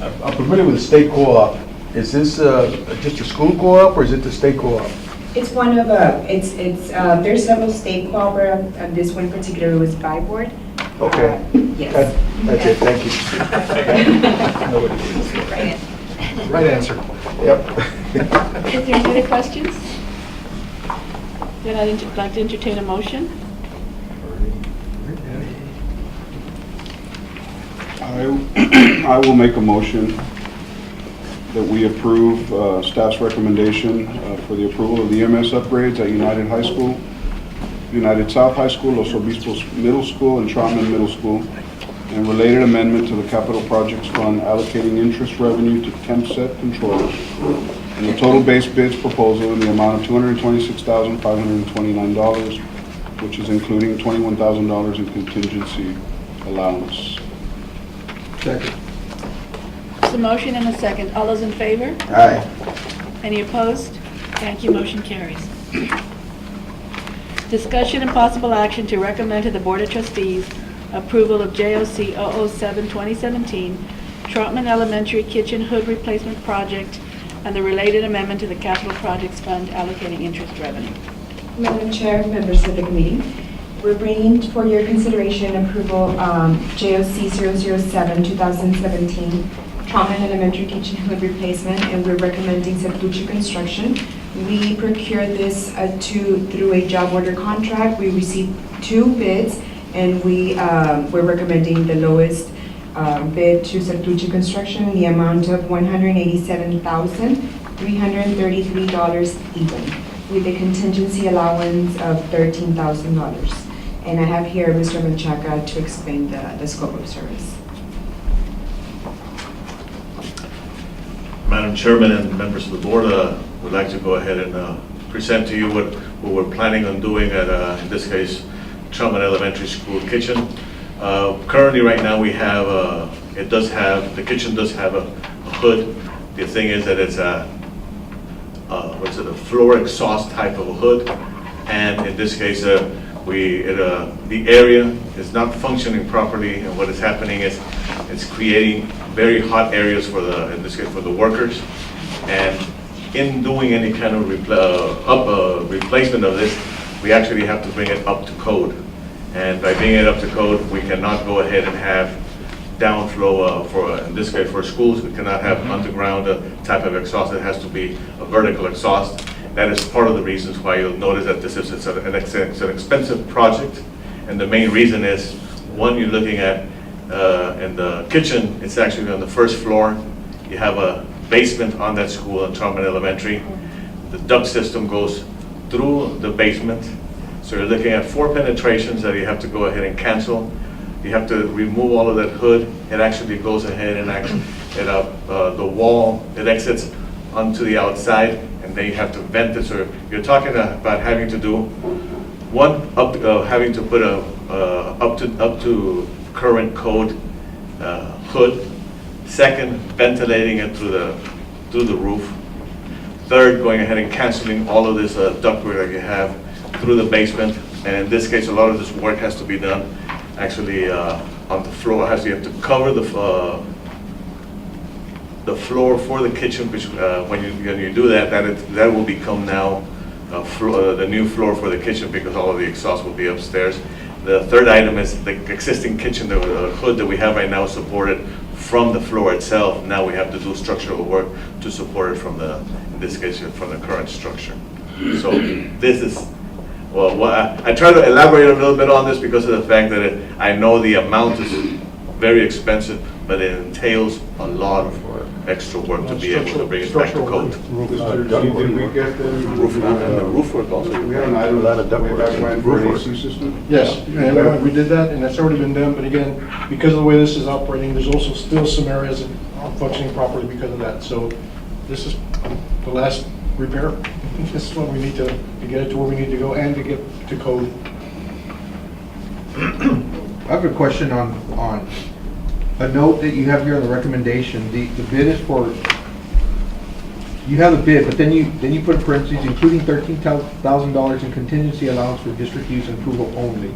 I'm familiar with the state co-op. Is this just a school co-op, or is it the state co-op? It's one of there's several state cooperative, and this one particular was by board. Okay. Yes. That's it, thank you. Right answer. Yep. Is there any other questions? Then I'd like to entertain a motion. I will make a motion that we approve staff's recommendation for the approval of the EMS upgrades at United High School, United South High School, Los Obispos Middle School, and Trotman Middle School, and related amendment to the Capital Projects Fund allocating interest revenue to temp set controllers, and the total base bids proposal in the amount of $226,529, which is including $21,000 in contingency allowance. Second. There's a motion and a second. All those in favor? Aye. Any opposed? Thank you, motion carries. Discussion and possible action to recommend to the Board of Trustees approval of JOC 007-2017, Trotman Elementary Kitchen Hood Replacement Project, and the related amendment to the Capital Projects Fund allocating interest revenue. Madam Chair, members of the committee, we're bringing for your consideration approval JOC 007-2017, Trotman Elementary Kitchen Hood Replacement, and we're recommending Sertucci Construction. We procured this through a job order contract. We received 2 bids, and we're recommending the lowest bid to Sertucci Construction in the amount of $187,333 even, with a contingency allowance of $13,000. And I have here Mr. Menchaca to explain the scope of service. Madam Chairman and members of the board, would like to go ahead and present to you what we're planning on doing at, in this case, Trotman Elementary School kitchen. Currently, right now, we have, the kitchen does have a hood. The thing is that it's a floor exhaust type of a hood, and in this case, the area is not functioning properly, and what is happening is it's creating very hot areas for in this case, for the workers. And in doing any kind of replacement of this, we actually have to bring it up to code. And by bringing it up to code, we cannot go ahead and have downflow in this case, for schools. We cannot have underground type of exhaust. It has to be a vertical exhaust. That is part of the reasons why you'll notice that it's an expensive project. And the main reason is, one, you're looking at in the kitchen, it's actually on the first floor. You have a basement on that school in Trotman Elementary. The duct system goes through the basement. So you're looking at 4 penetrations that you have to go ahead and cancel. You have to remove all of that hood. It actually goes ahead and the wall, it exits onto the outside, and then you have to vent it. So you're talking about having to do having to put a up to current code hood. Second, ventilating it through the roof. Third, going ahead and canceling all of this ductwork that you have through the basement. And in this case, a lot of this work has to be done actually on the floor. You have to cover the floor for the kitchen, which when you do that will become now the new floor for the kitchen, because all of the exhaust will be upstairs. The third item is the existing kitchen, the hood that we have right now supported from the floor itself. Now we have to do structural work to support it from the, in this case, from the current structure. So this is, well, I try to elaborate a little bit on this because of the fact that I know the amount is very expensive, but it entails a lot of extra work to be able to bring it back to code. Did we get the Roof work also. We had an item way back when for an AC system? Yes, and we did that, and that's already been done, but again, because of the way this is operating, there's also still some areas that aren't functioning properly because of that. So this is the last repair. This is what we need to get it to where we need to go and to get to code. I have a question on a note that you have here on the recommendation. The bid is for, you have a bid, but then you put in parentheses, including $13,000 in contingency allowance for district use and approval only.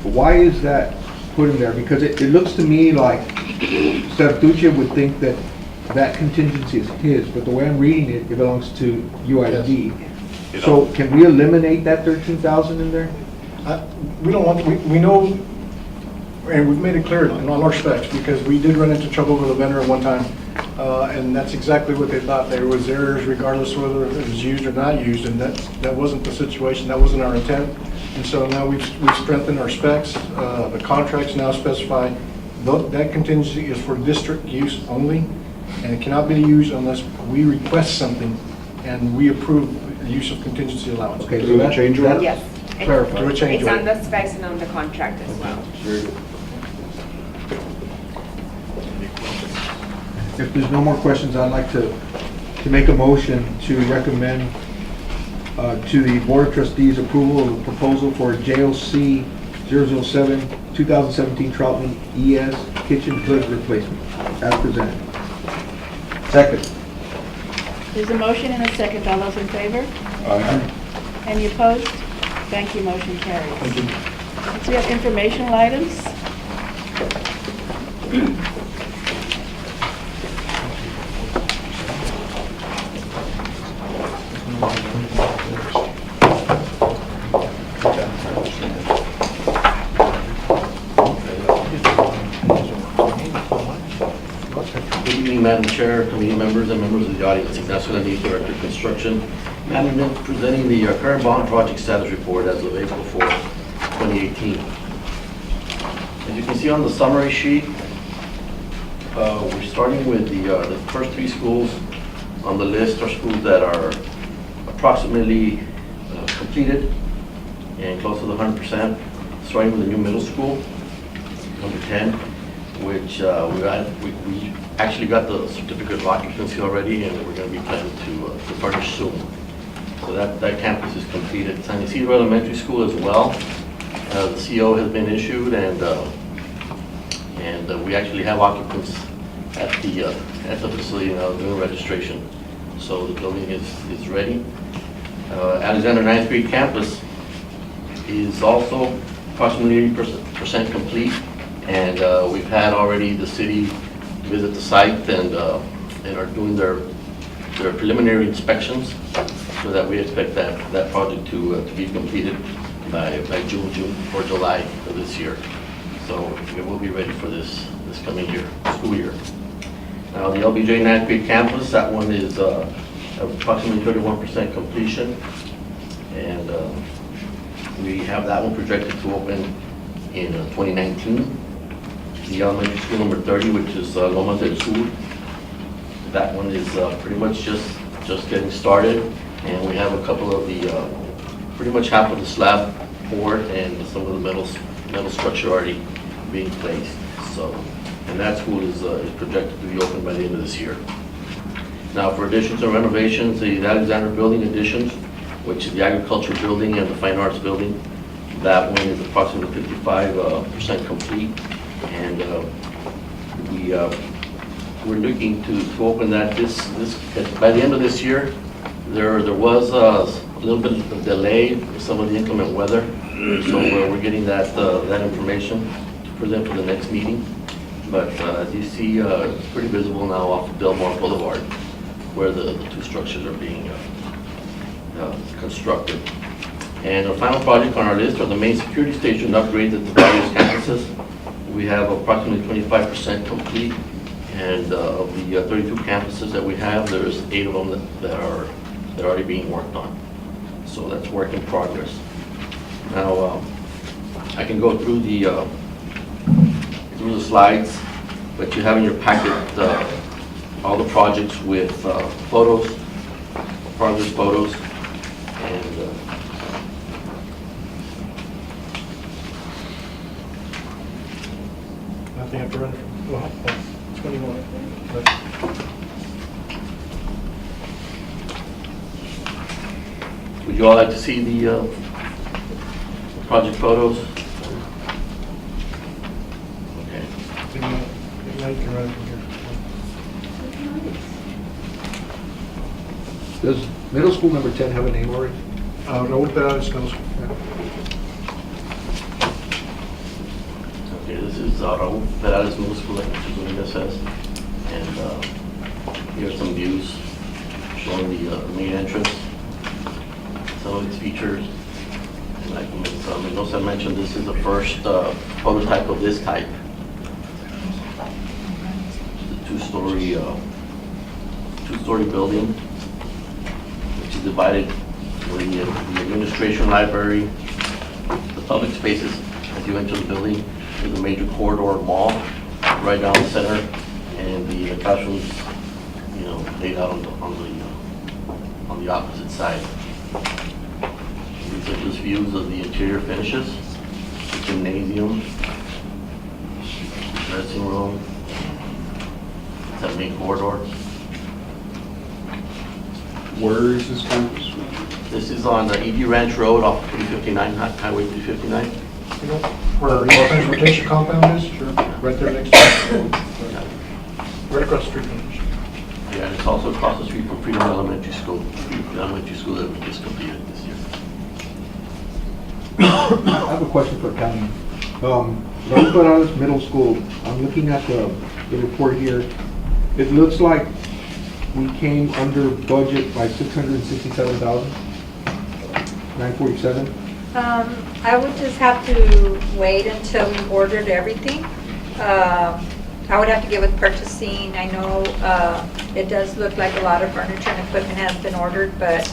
Why is that put in there? Because it looks to me like Sertuche would think that that contingency is his, but the way I'm reading it, it belongs to UID. Yes. So can we eliminate that 13,000 in there? We don't want, we know, and we've made it clear in all our specs, because we did run into trouble with a vendor at one time, and that's exactly what they thought. There was errors regardless of whether it was used or not used, and that wasn't the situation, that wasn't our intent. And so now we've strengthened our specs. The contracts now specify that contingency is for district use only, and it cannot be used unless we request something and we approve the use of contingency allowance. Okay, so that change order? Yes. Clarify. Do a change It's on order. the specs and on the contract as well. If there's no more questions, I'd like to make a motion to recommend to the Board of Trustees approval of the proposal for JOC 007 2017 Troutman ES kitchen hood replacement as presented. Second. There's a motion and a second. All those in favor? Aye. Any opposed? Thank you, motion carries. Thank you. Next, we have informational items. Good evening, Madam Chair, committee members, and members of the audience. Ignacio Lanís, Director of Construction Management, presenting the current bond project status report as of April 4, 2018. As you can see on the summary sheet, we're starting with the first three schools on the list are schools that are approximately completed and close to the 100%, starting with the new middle school, number 10, which we actually got the certificate of occupancy already, and we're going to be planning to furnish soon. So that campus is completed. San Isidro Elementary School as well. The CO has been issued, and we actually have occupants at the facility now doing registration. So the building is ready. Alexander 9th Street campus is also approximately 80% complete, and we've had already the city visit the site and are doing their preliminary inspections, so that we expect that project to be completed by June or July of this year. So it will be ready for this coming school year. Now the LBJ 9th Street campus, that one is approximately 31% completion, and we have that one projected to open in 2019. The elementary school number 30, which is Lomas del Sur, that one is pretty much just getting started, and we have a couple of the pretty much half of the slab poured and some of the metal structure already being placed. So, and that school is projected to be open by the end of this year. Now, for additions and renovations, the Alexander building additions, which is the agriculture building and the fine arts building, that one is approximately 55% complete, and we're looking to open that by the end of this year. There was a little bit of delay with some of the inclement weather, so we're getting that information to present for the next meeting. But as you see, it's pretty visible now off of Belmont Boulevard, where the two structures are being constructed. And our final project on our list are the main security station upgrades at the various campuses. We have approximately 25% complete, and of the 32 campuses that we have, there's 8 of them that are already being worked on. So that's work in progress. Now, I can go through the slides, but you have in your packet all the projects with photos, progress photos, and Nothing have to run from, well, 21. would you all like to see the project photos? Okay. Now you can run from here. Does middle school number 10 have a name already? No, that is middle school. Okay, this is Raúl Perales Middle School, like Mr. Zuniga says. And here are some views showing the main entrance, some of its features. And like Ms. Mendoza mentioned, this is the first prototype of this type. It's a two-story building, which is divided with the administration library, the public spaces as you enter the building. There's a major corridor mall right down the center, and the classrooms, laid out on the opposite side. These are just views of the interior finishes, the gymnasium, dressing room, that main corridor. Where is this campus? This is on the ED Ranch Road off 359, Highway 359. You know where the transportation compound is? Sure. Right there next to it. Right across the street from it. Yeah, and it's also across the street from Freedom Elementary School, the elementary school that we just completed this year. I have a question for County. Raúl Perales Middle School, I'm looking at the report here. It looks like we came under budget by 667,947. I would just have to wait until we ordered everything. I would have to get with purchasing. I know it does look like a lot of furniture and equipment has been ordered, but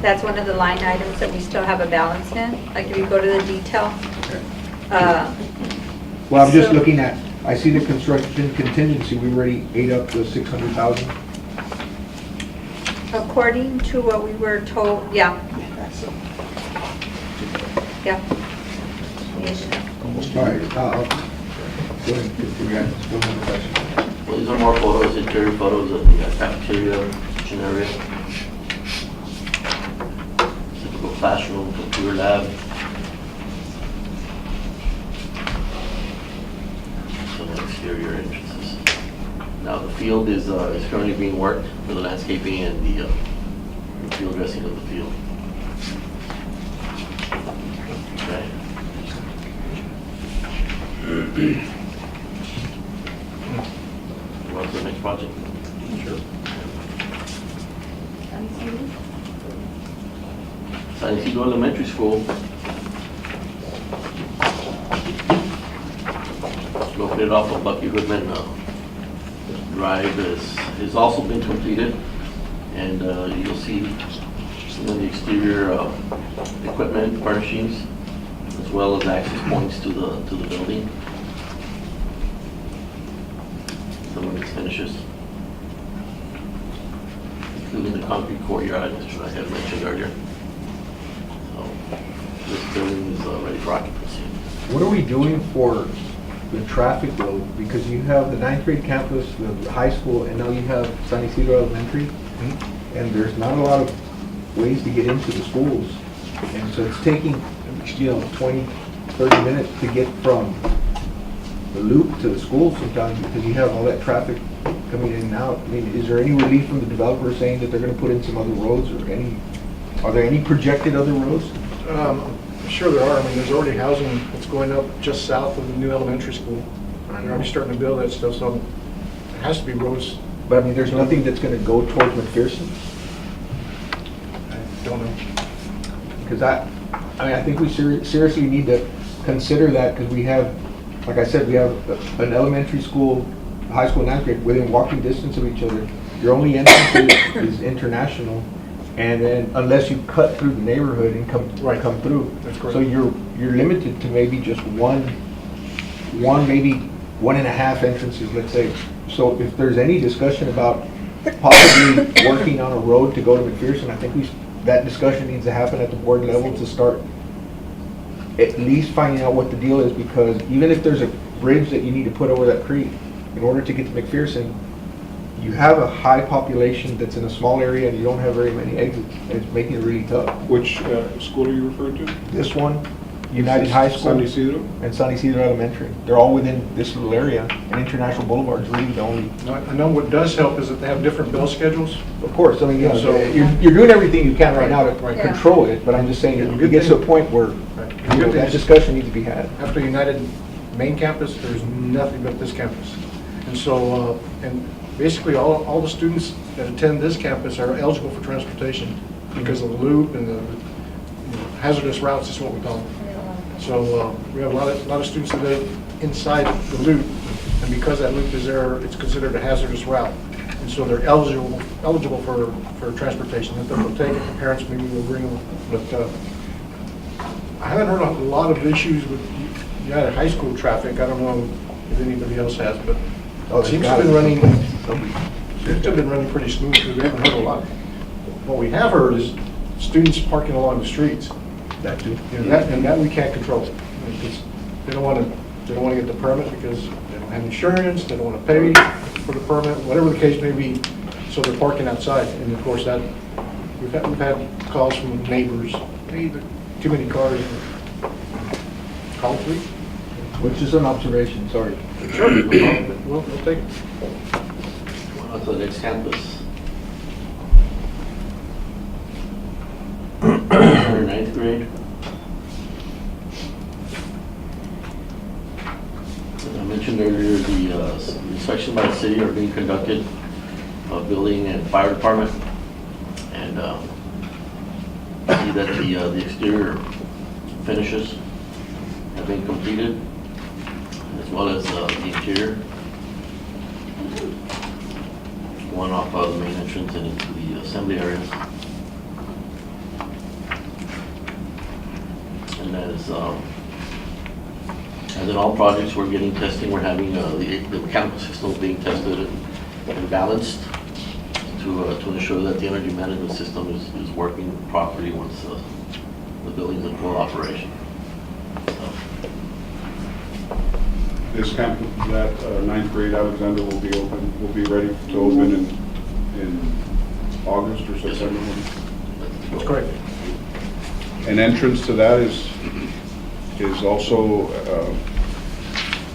that's one of the line items that we still have a balance in. Like if you go to the detail. Well, I'm just so- looking at, I see the construction contingency, we already ate up the 600,000. According to what we were told, yeah. Yeah. All right, go ahead, continue. I still have a question. Well, these are more photos, interior photos of the cafeteria, kitchen area, typical classroom, computer lab. Some exterior entrances. Now the field is currently being worked for the landscaping and the field dressing of the field. Okay. What's the next project? Sure. San Isidro Elementary School. Located off of Bucky Goodman Drive has also been completed, and you'll see some of the exterior equipment furnishings, as well as access points to the building. Some of its finishes, including the concrete courtyard, which I had mentioned earlier. So this building is ready for occupancy. What are we doing for the traffic load? Because you have the 9th grade campus, the high school, and now you have San Isidro Elementary, and there's not a lot of ways to get into the schools. And so it's taking, 20, 30 minutes to get from the loop to the school sometimes because you have all that traffic coming in and out. I mean, is there any relief from the developer saying that they're going to put in some other roads, or are there any projected other roads? Sure there are. I mean, there's already housing that's going up just south of the new elementary school. They're already starting to build that stuff, so there has to be roads. But I mean, there's nothing that's going to go towards McPherson? I don't know. Because I mean, I think we seriously need to consider that, because we have, like I said, we have an elementary school, high school, ninth grade, within walking distance of each other. Your only entrance is international, and then unless you cut through the neighborhood and come through. That's correct. So you're limited to maybe just one, maybe 1.5 entrances, let's say. So if there's any discussion about possibly working on a road to go to McPherson, I think that discussion needs to happen at the board level to start at least finding out what the deal is, because even if there's a bridge that you need to put over that creek in order to get to McPherson, you have a high population that's in a small area and you don't have very many exits, and it's making it really tough. Which school are you referring to? This one, United High School. San Isidro? And San Isidro Elementary. They're all within this little area, and International Boulevard is really the only. I know what does help is that they have different bell schedules. Of course, I mean, you know, So- you're doing everything you can right now to Right. control it, but I'm just saying, you get to a point where, you know, that discussion needs to be had. After United main campus, there's nothing but this campus. And so, and basically all the students that attend this campus are eligible for transportation because of the loop and the hazardous routes is what we call them. So we have a lot of students that live inside the loop, and because that loop is there, it's considered a hazardous route. And so they're eligible for transportation. If they'll take it, the parents maybe will bring them. But I haven't heard a lot of issues with United High School traffic. I don't know if anybody else has, but it seems to have been running pretty smoothly. We haven't heard a lot. What we have heard is students parking along the streets. That too. And that we can't control. Because they don't want to get the permit because they don't have insurance, they don't want to pay for the permit, whatever the case may be. So they're parking outside. And of course that, we've had calls from neighbors, hey, there are too many cars. Call please. Which is an observation, sorry. Sure, no problem. We'll take it. On to the next campus. 9th grade. As I mentioned earlier, the inspections by the city are being conducted of building and fire department, and see that the exterior finishes have been completed, as well as the interior. One off the main entrance and into the assembly areas. And as in all projects, we're getting testing. We're having the mechanical systems being tested and balanced to ensure that the energy management system is working properly once the building's in full operation. This campus, that 9th grade Alexander will be ready to open in August or September. That's correct. An entrance to that is also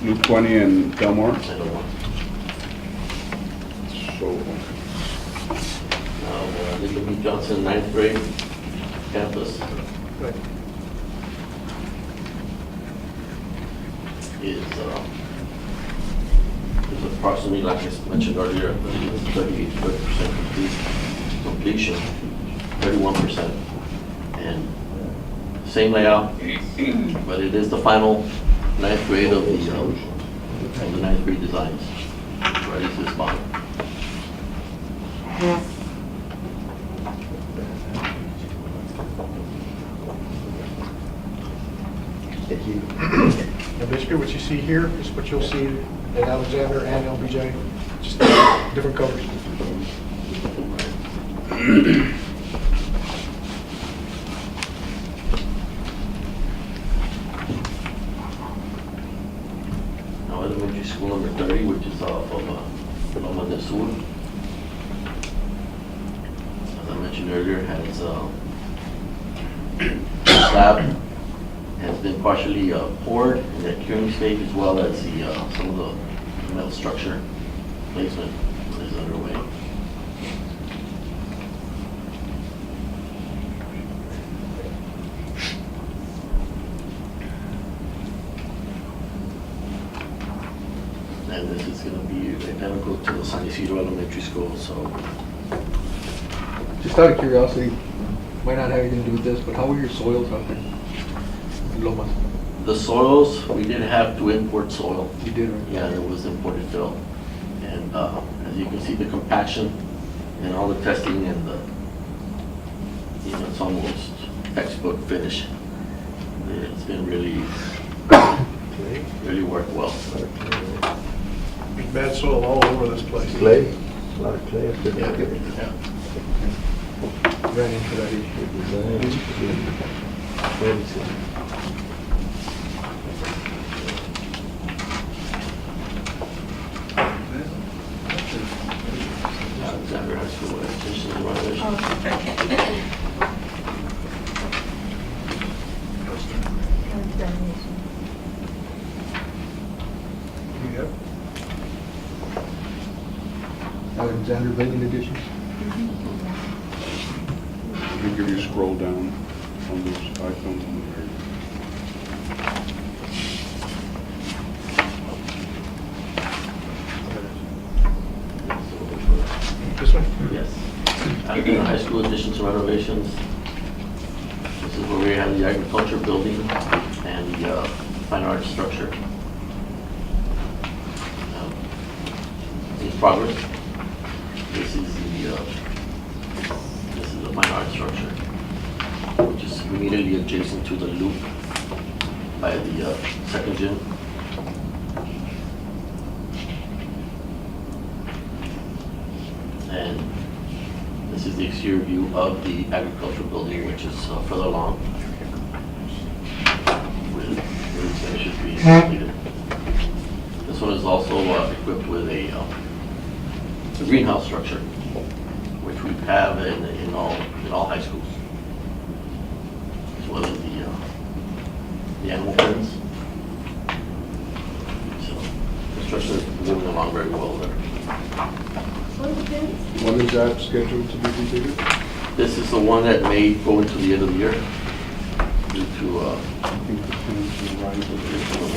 Loop 20 and Delmar. So Little B. Johnson 9th grade campus Right. is approximately, like I mentioned earlier, 30% completion, 31%. And same layout, but it is the final 9th grade of the 9th grade designs. Ready to this bond. Thank you. And basically what you see here is what you'll see at Alexander and LBJ, just different colors. Now elementary school number 30, which is off of Loma del Sur. As I mentioned earlier, has slab has been partially poured in the curing stage, as well as some of the metal structure placement is underway. And this is going to be identical to the San Isidro Elementary School, so Just out of curiosity, might not have anything to do with this, but how were your soils out there? In Lomas? The soils, we did have to import soil. You did, right? Yeah, there was imported fill. And as you can see, the compaction and all the testing and the, it's almost textbook finish. It's been really, really worked well. There's bad soil all over this place. Clay, a lot of clay up there. Yeah. Ran into that issue. Alexander High School additions and renovations. Yep. Alexander building additions? I think if you scroll down on those icons on the page. This one? Yes. Alexander High School additions and renovations. This is where we have the agriculture building and the fine arts structure. In progress. This is the fine arts structure, which is immediately adjacent to the loop by the second gym. And this is the exterior view of the agricultural building, which is further along. With it should be completed. This one is also equipped with a greenhouse structure, which we have in all high schools, as well as the animal pens. So construction is moving along very well there. When is that scheduled to be completed? This is the one that may go into the end of the year due to the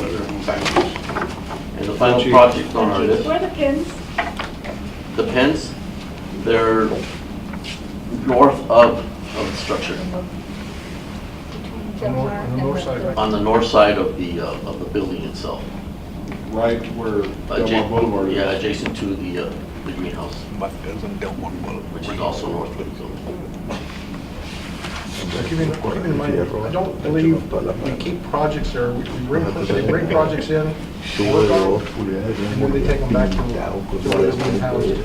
weather factors. And the final project on our list. Where are the pins? The pens, they're north of the structure, On the north side, right? on the north side of the building itself. Right where Delmar Boulevard is. Yeah, adjacent to the greenhouse, which is also north of the building. Keep in mind, I don't believe we keep projects there, we bring projects in, work on them, and then they take them back to where it's being housed.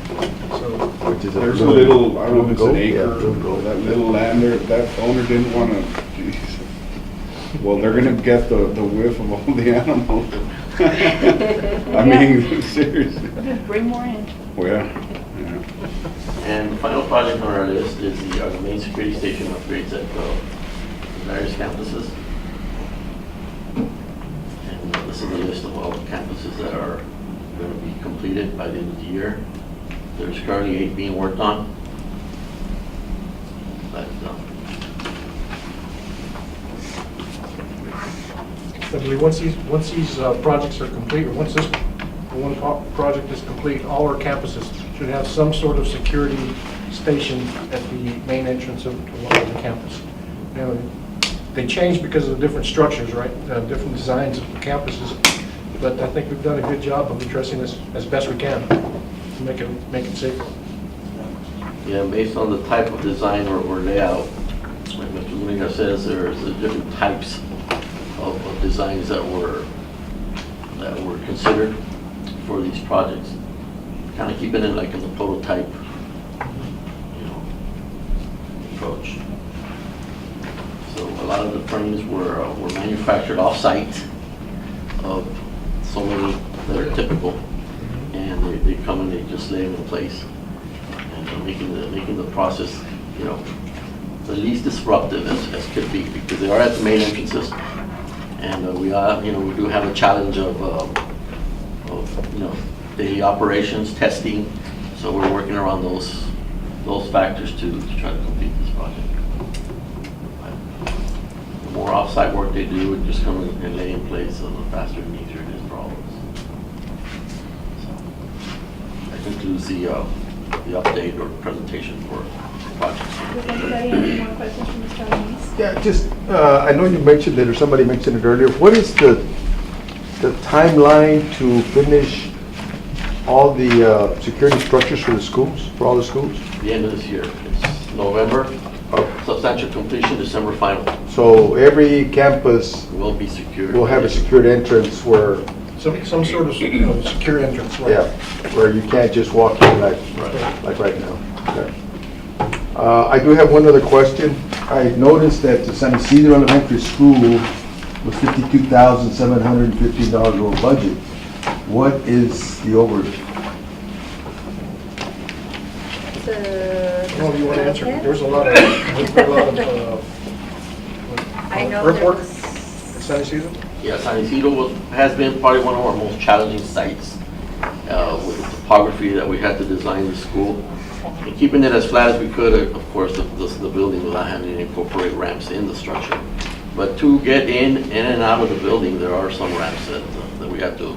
So, There's a little, I don't know if it's an acre, that little land there, that owner didn't want to, well, they're gonna get the whiff of all the animals. I mean, seriously. Just bring more in. Well, yeah. And the final project on our list is the main security station upgrades at various campuses. And this is a list of all the campuses that are going to be completed by the end of the year. There's currently 8 being worked on. But I believe once these projects are complete, or once this one project is complete, all our campuses should have some sort of security station at the main entrance of the campus. You know, they change because of the different structures, right? Different designs of campuses, but I think we've done a good job of addressing this as best we can to make it safer. yeah, based on the type of design or layout, like Mr. Zuniga says, there's different types of designs that were considered for these projects. Kind of keeping it like in the prototype, approach. So a lot of the frames were manufactured off-site of so many that are typical, and they come and they just lay them in place, and making the process, the least disruptive as could be, because they are at the main entrances, and we do have a challenge of daily operations, testing, so we're working around those factors to try to complete this project. The more off-site work they do, it just come and lay in place, so the faster and easier it is for all of us. So that concludes the update or presentation for projects. Does anybody have any more questions for Mr. Alanis? Yeah, just, I know you mentioned it, or somebody mentioned it earlier. What is the timeline to finish all the security structures for the schools, for all the schools? The end of this year. It's November, substantial completion, December final. So every campus Will be secured. will have a secured entrance where, Some sort of secure entrance, right? yeah, where you can't just walk in like right now. Okay. I do have one other question. I noticed that the San Isidro Elementary School was $52,715 over budget. What is the overage? Oh, you want to answer? There's a lot of, I know there earthwork was, at San Isidro? Yes, San Isidro has been probably one of our most challenging sites with the topography that we had to design the school. And keeping it as flat as we could, of course, the building without having to incorporate ramps in the structure. But to get in and out of the building, there are some ramps that we had to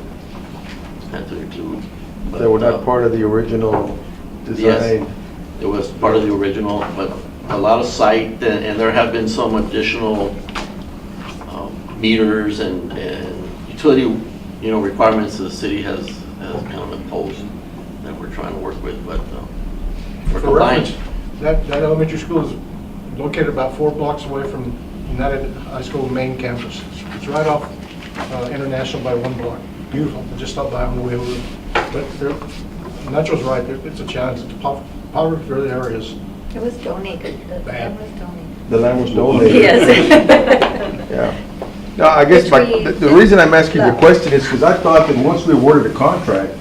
include. But, They were not part of the original design? Yes, it was part of the original, but a lot of site, and there have been some additional meters and utility, requirements that the city has kind of imposed that we're trying to work with, but we're For reference, compliant. that elementary school is located about 4 blocks away from United High School main campus. It's right off International by 1 block. Beautiful. I just stopped by on the way over. But Nacho's right. It's a challenge. The topography for the areas. it was donated, the land was donated. The land was donated? Yes. Yeah. No, I guess the reason I'm asking the question is because I thought that once we awarded a contract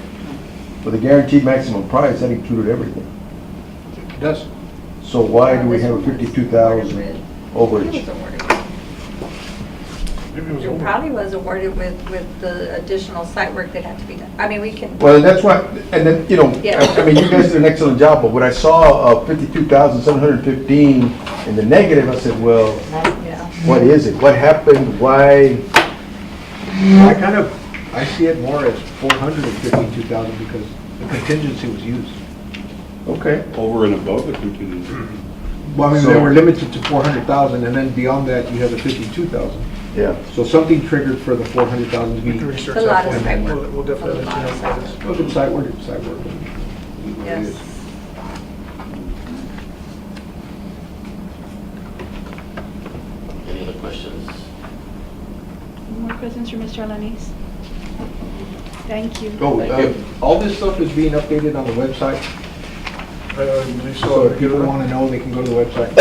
for the guaranteed maximum price, that included everything. It does. So why do we have a 52,000 It overage? was awarded. Maybe it was It over. probably was awarded with the additional site work that had to be done. I mean, we can. Well, that's why, and then, Yeah. I mean, you guys did an excellent job, but when I saw 52,715 in the negative, I said, well, Yeah. what is it? What happened? Why? I see it more as 452,000 because the contingency was used. Okay. Over and above the contingency. Well, I mean, So- they were limited to 400,000 and then beyond that you have the 52,000. Yeah. So something triggered for the 400,000 to We be. can research It's a lot that of for site you. work. We'll definitely A let lot you know of what site it is. Well, it's site work, site work. Yes. Any other questions? Any more questions for Mr. Alanis? Thank you. Oh, Thank you. all this stuff is being updated on the website, I believe so if people want to know, they can go to the website.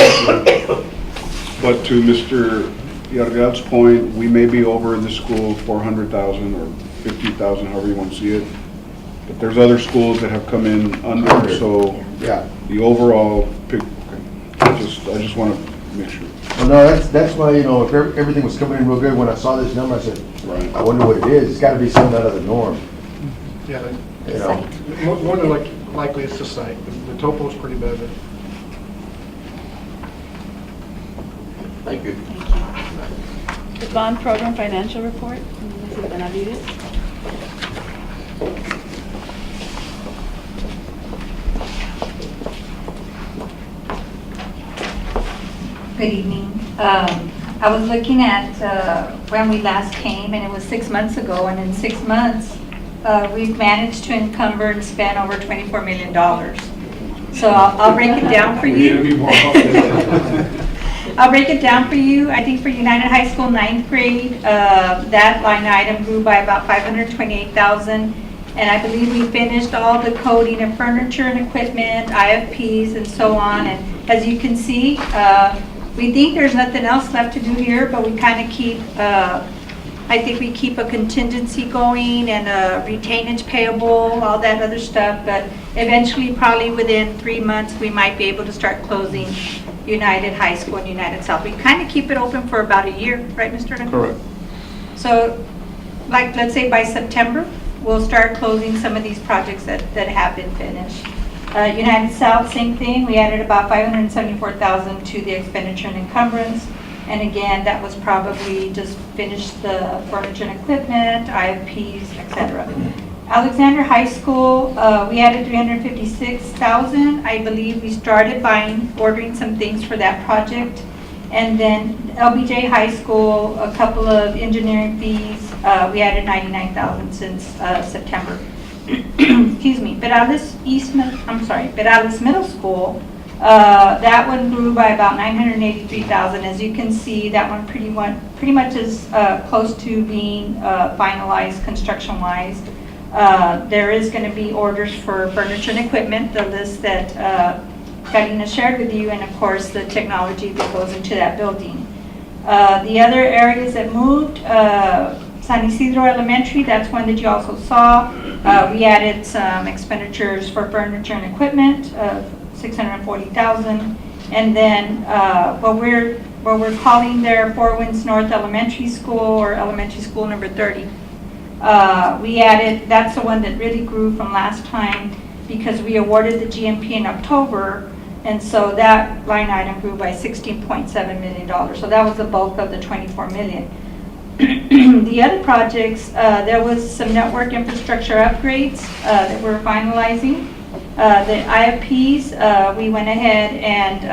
But to Mr. Yargal's point, we may be over in the school 400,000 or 50,000, however you want to see it. But there's other schools that have come in under, so Yeah. the overall pic, I just want to make sure. Well, no, that's why, if everything was coming in real good, when I saw this number, I said, Right. I wonder what it is. It's got to be something out of the norm, Yeah, you know? more than likely it's the site. The topo's pretty bad there. Thank you. The bond program financial report, Mrs. Benavides. Good evening. I was looking at when we last came, and it was 6 months ago, and in 6 months, we've managed to encumber and spend over $24 million. So I'll break it down for you. I'll break it down for you. I think for United High School 9th grade, that line item grew by about $528,000. And I believe we finished all the coding of furniture and equipment, IFPs, and so on. And as you can see, we think there's nothing else left to do here, but we kind of keep, I think we keep a contingency going and a retainage payable, all that other stuff. But eventually, probably within 3 months, we might be able to start closing United High School and United South. We kind of keep it open for about a year, right, Mr. Duncan? Correct. So, like, let's say by September, we'll start closing some of these projects that have been finished. United South, same thing. We added about $574,000 to the expenditure and encumbrance. And again, that was probably just finish the furniture and equipment, IFPs, etc. Alexander High School, we added 356,000. I believe we started ordering some things for that project. And then LBJ High School, a couple of engineering fees, we added 99,000 since September. Excuse me. Perales Middle School, that one grew by about 983,000. As you can see, that one pretty much is close to being finalized construction-wise. There is going to be orders for furniture and equipment, the list that Karina shared with you, and of course the technology that goes into that building. The other areas that moved, San Isidro Elementary, that's one that you also saw. We added some expenditures for furniture and equipment of 640,000. And then what we're calling there Four Winds North Elementary School, or Elementary School number 30. We added, that's the one that really grew from last time because we awarded the GMP in October, and so that line item grew by $16.7 million. So that was the bulk of the 24 million. The other projects, there was some network infrastructure upgrades that we're finalizing. The IFPs, we went ahead and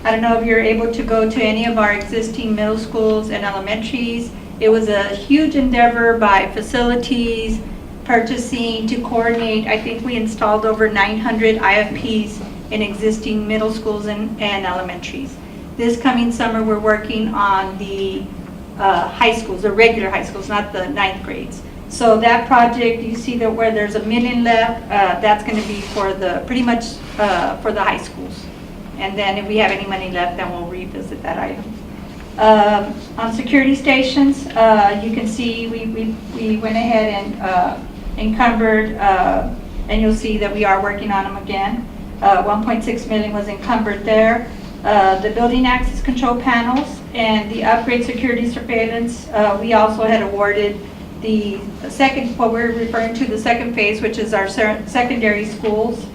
I don't know if you're able to go to any of our existing middle schools and elementaries. It was a huge endeavor by facilities, purchasing to coordinate. I think we installed over 900 IFPs in existing middle schools and elementaries. This coming summer, we're working on the high schools, the regular high schools, not the ninth grades. So that project, you see that where there's $1 million left, that's going to be for pretty much for the high schools. And then if we have any money left, then we'll revisit that item. On security stations, you can see we went ahead and encumbered, and you'll see that we are working on them again. 1.6 million was encumbered there. The building access control panels and the upgrade security surveillance, we also had awarded the second, what we're referring to the second phase, which is our secondary schools.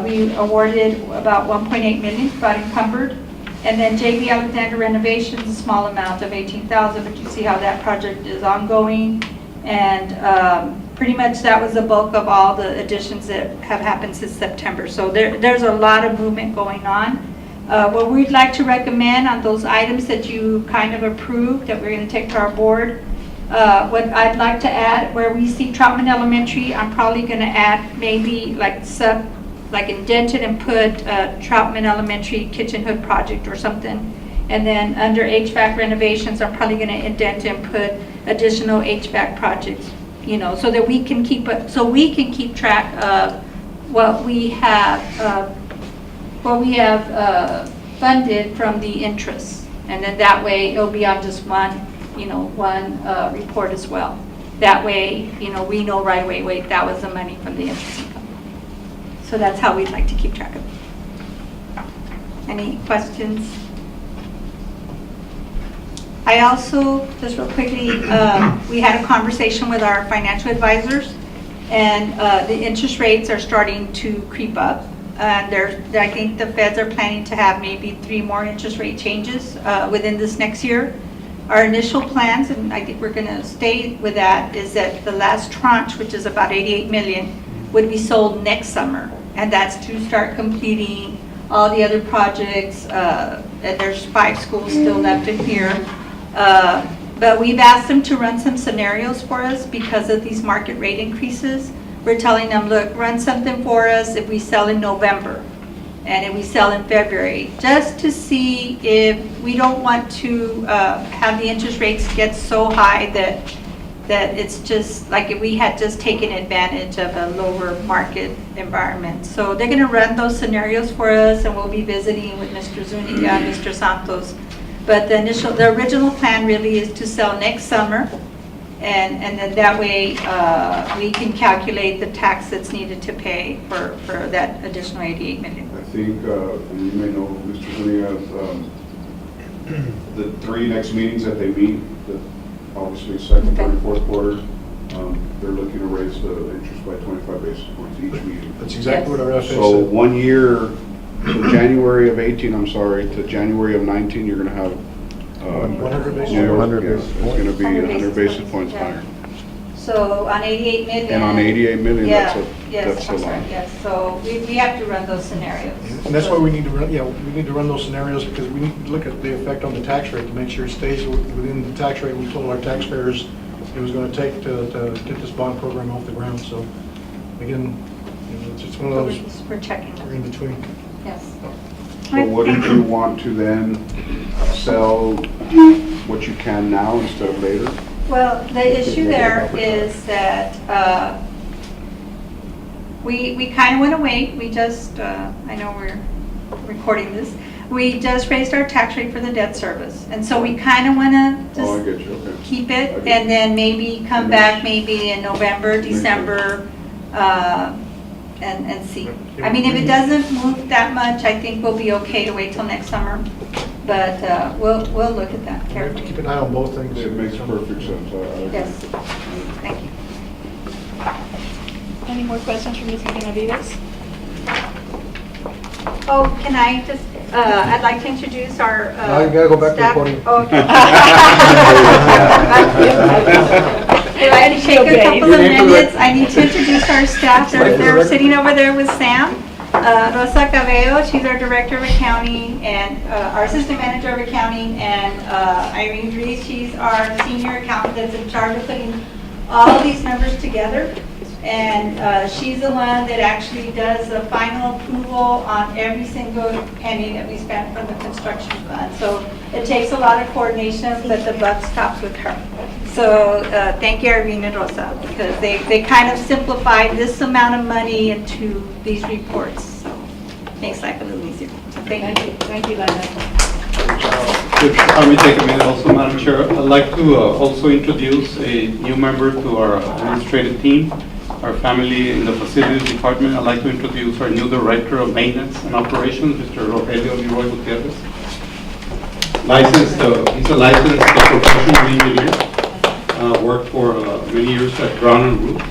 We awarded about 1.8 million, got encumbered. And then JV Alexander Renovations, a small amount of 18,000, but you see how that project is ongoing. And pretty much that was the bulk of all the additions that have happened since September. So there's a lot of movement going on. What we'd like to recommend on those items that you kind of approved, that we're going to take to our board, what I'd like to add, where we see Troutman Elementary, I'm probably going to add maybe like indent it and put Troutman Elementary kitchen hood project or something. And then under HVAC renovations, I'm probably going to indent and put additional HVAC projects, you know, so that we can keep track of what we have funded from the interest. And then that way it'll be on just one report as well. That way, you know, we know right away, wait, that was the money from the interest income. So that's how we'd like to keep track of it. Any questions? I also, just real quickly, we had a conversation with our financial advisors, and the interest rates are starting to creep up. And I think the feds are planning to have maybe 3 more interest rate changes within this next year. Our initial plans, and I think we're going to stay with that, is that the last tranche, which is about 88 million, would be sold next summer. And that's to start completing all the other projects. And there's 5 schools still left in here. But we've asked them to run some scenarios for us because of these market rate increases. We're telling them, look, run something for us if we sell in November and if we sell in February, just to see if we don't want to have the interest rates get so high that it's just like if we had just taken advantage of a lower market environment. So they're going to run those scenarios for us, and we'll be visiting with Mr. Zuniga and Mr. Santos. But the original plan really is to sell next summer, and then that way we can calculate the tax that's needed to pay for that additional 88 million. I think, and you may know Mr. Zuniga, the 3 next meetings that they meet, obviously second, third, fourth quarter, they're looking to raise the interest by 25 basis points each meeting. That's exactly what our FA said. So 1 year, from January of 18, I'm sorry, to January of 19, you're going to have 100 basis more, points. yeah, it's going to be 100 basis points higher. So on 88 million. And on 88 million, Yeah, that's yes, a I'm sorry, lot. yes. So we have to run those scenarios. And that's why we need to run, we need to run those scenarios because we need to look at the effect on the tax rate to make sure it stays within the tax rate we told our taxpayers it was going to take to get this bond program off the ground. So again, it's just one of those, We're checking we're them, in between. yes. So wouldn't you want to then sell what you can now instead of later? Well, the issue there is that we kind of want to wait. We just, I know we're recording this, we just raised our tax rate for the debt service. And so we kind of want to Oh, I just get you, okay. keep it and then maybe come back maybe in November, December, and see. I mean, if it doesn't move that much, I think we'll be okay to wait till next summer. But we'll look at that We have to carefully. keep an eye on both things. It makes perfect sense. I agree. Yes, thank you. Any more questions from Mr. Benavides? Oh, can I just, I'd like to introduce our Now you gotta go back to staff. recording. Oh, okay. If I had to take a couple of minutes, I need to introduce our staff. They're sitting over there with Sam. Rosa Cabello, she's our Director of Accounting, and our Assistant Manager of Accounting, and Irene Reed, she's our Senior Accountant that's in charge of putting all of these numbers together. And she's the one that actually does the final approval on every single penny that we spend from the construction fund. So it takes a lot of coordination, but the buck stops with her. So thank you, Irene and Rosa, because they kind of simplified this amount of money into these reports. So it makes life a little easier. So thank you. Thank you, Lana. If I may take a minute also, Madam Chair, I'd like to also introduce a new member to our administrative team, our family in the facilities department. I'd like to introduce our new Director of Maintenance and Operations, Mr. Rogelio Leroy Gutierrez. He's a licensed professional engineer, worked for many years at Brown and Root,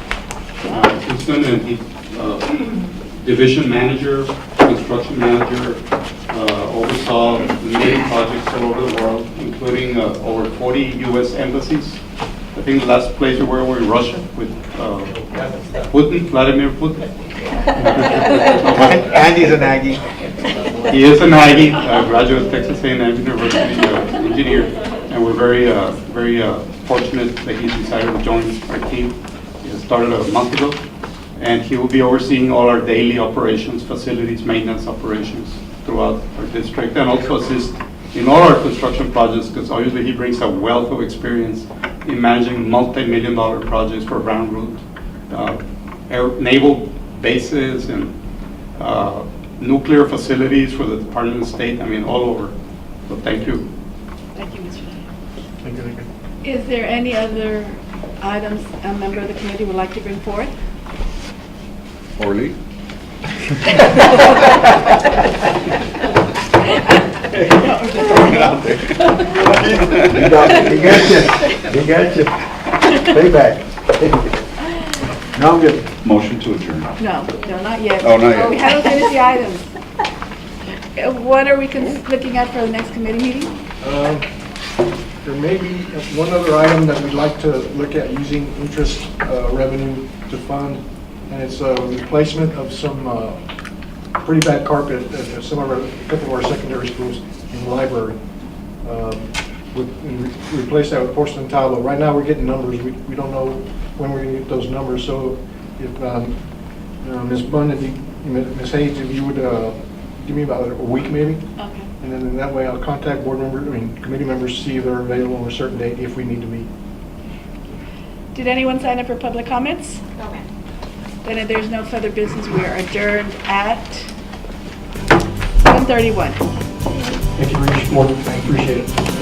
Houston, and he's division manager, construction manager, oversaw many projects all over the world, including over 40 U.S. embassies. I think the last place we were in Russia with Putin, Vladimir Putin. And he's an Aggie. He is an Aggie, graduate of Texas A&M University engineer, and we're very fortunate that he's decided to join our team. He started a month ago, and he will be overseeing all our daily operations, facilities, maintenance operations throughout our district, and also assist in all our construction projects, because obviously he brings a wealth of experience in managing multi-million-dollar projects for Brown Root, naval bases and nuclear facilities for the Department of State, I mean, all over. So thank you. Thank you, Mr. Thank you, thank you. Is there any other items a member of the committee would like to bring forth? Orly? He got you. Payback. No, I'm good. Motion to adjourn. No, not yet. Oh, not yet. We haven't finished the items. What are we looking at for the next committee meeting? There may be one other item that we'd like to look at using interest revenue to fund, and it's a replacement of some pretty bad carpet at a couple of our secondary schools in the library. Replace that with porcelain tile. But right now, we're getting numbers. We don't know when we're going to get those numbers. So if Ms. Bunn, Ms. Hayes, if you would give me about a week maybe. Okay. And then that way I'll contact committee members to see if they're available on a certain date if we need to meet. Did anyone sign up for public comments? No, ma'am. Then if there's no further business, we are adjourned at 7:31. Thank you, Regis. I appreciate it.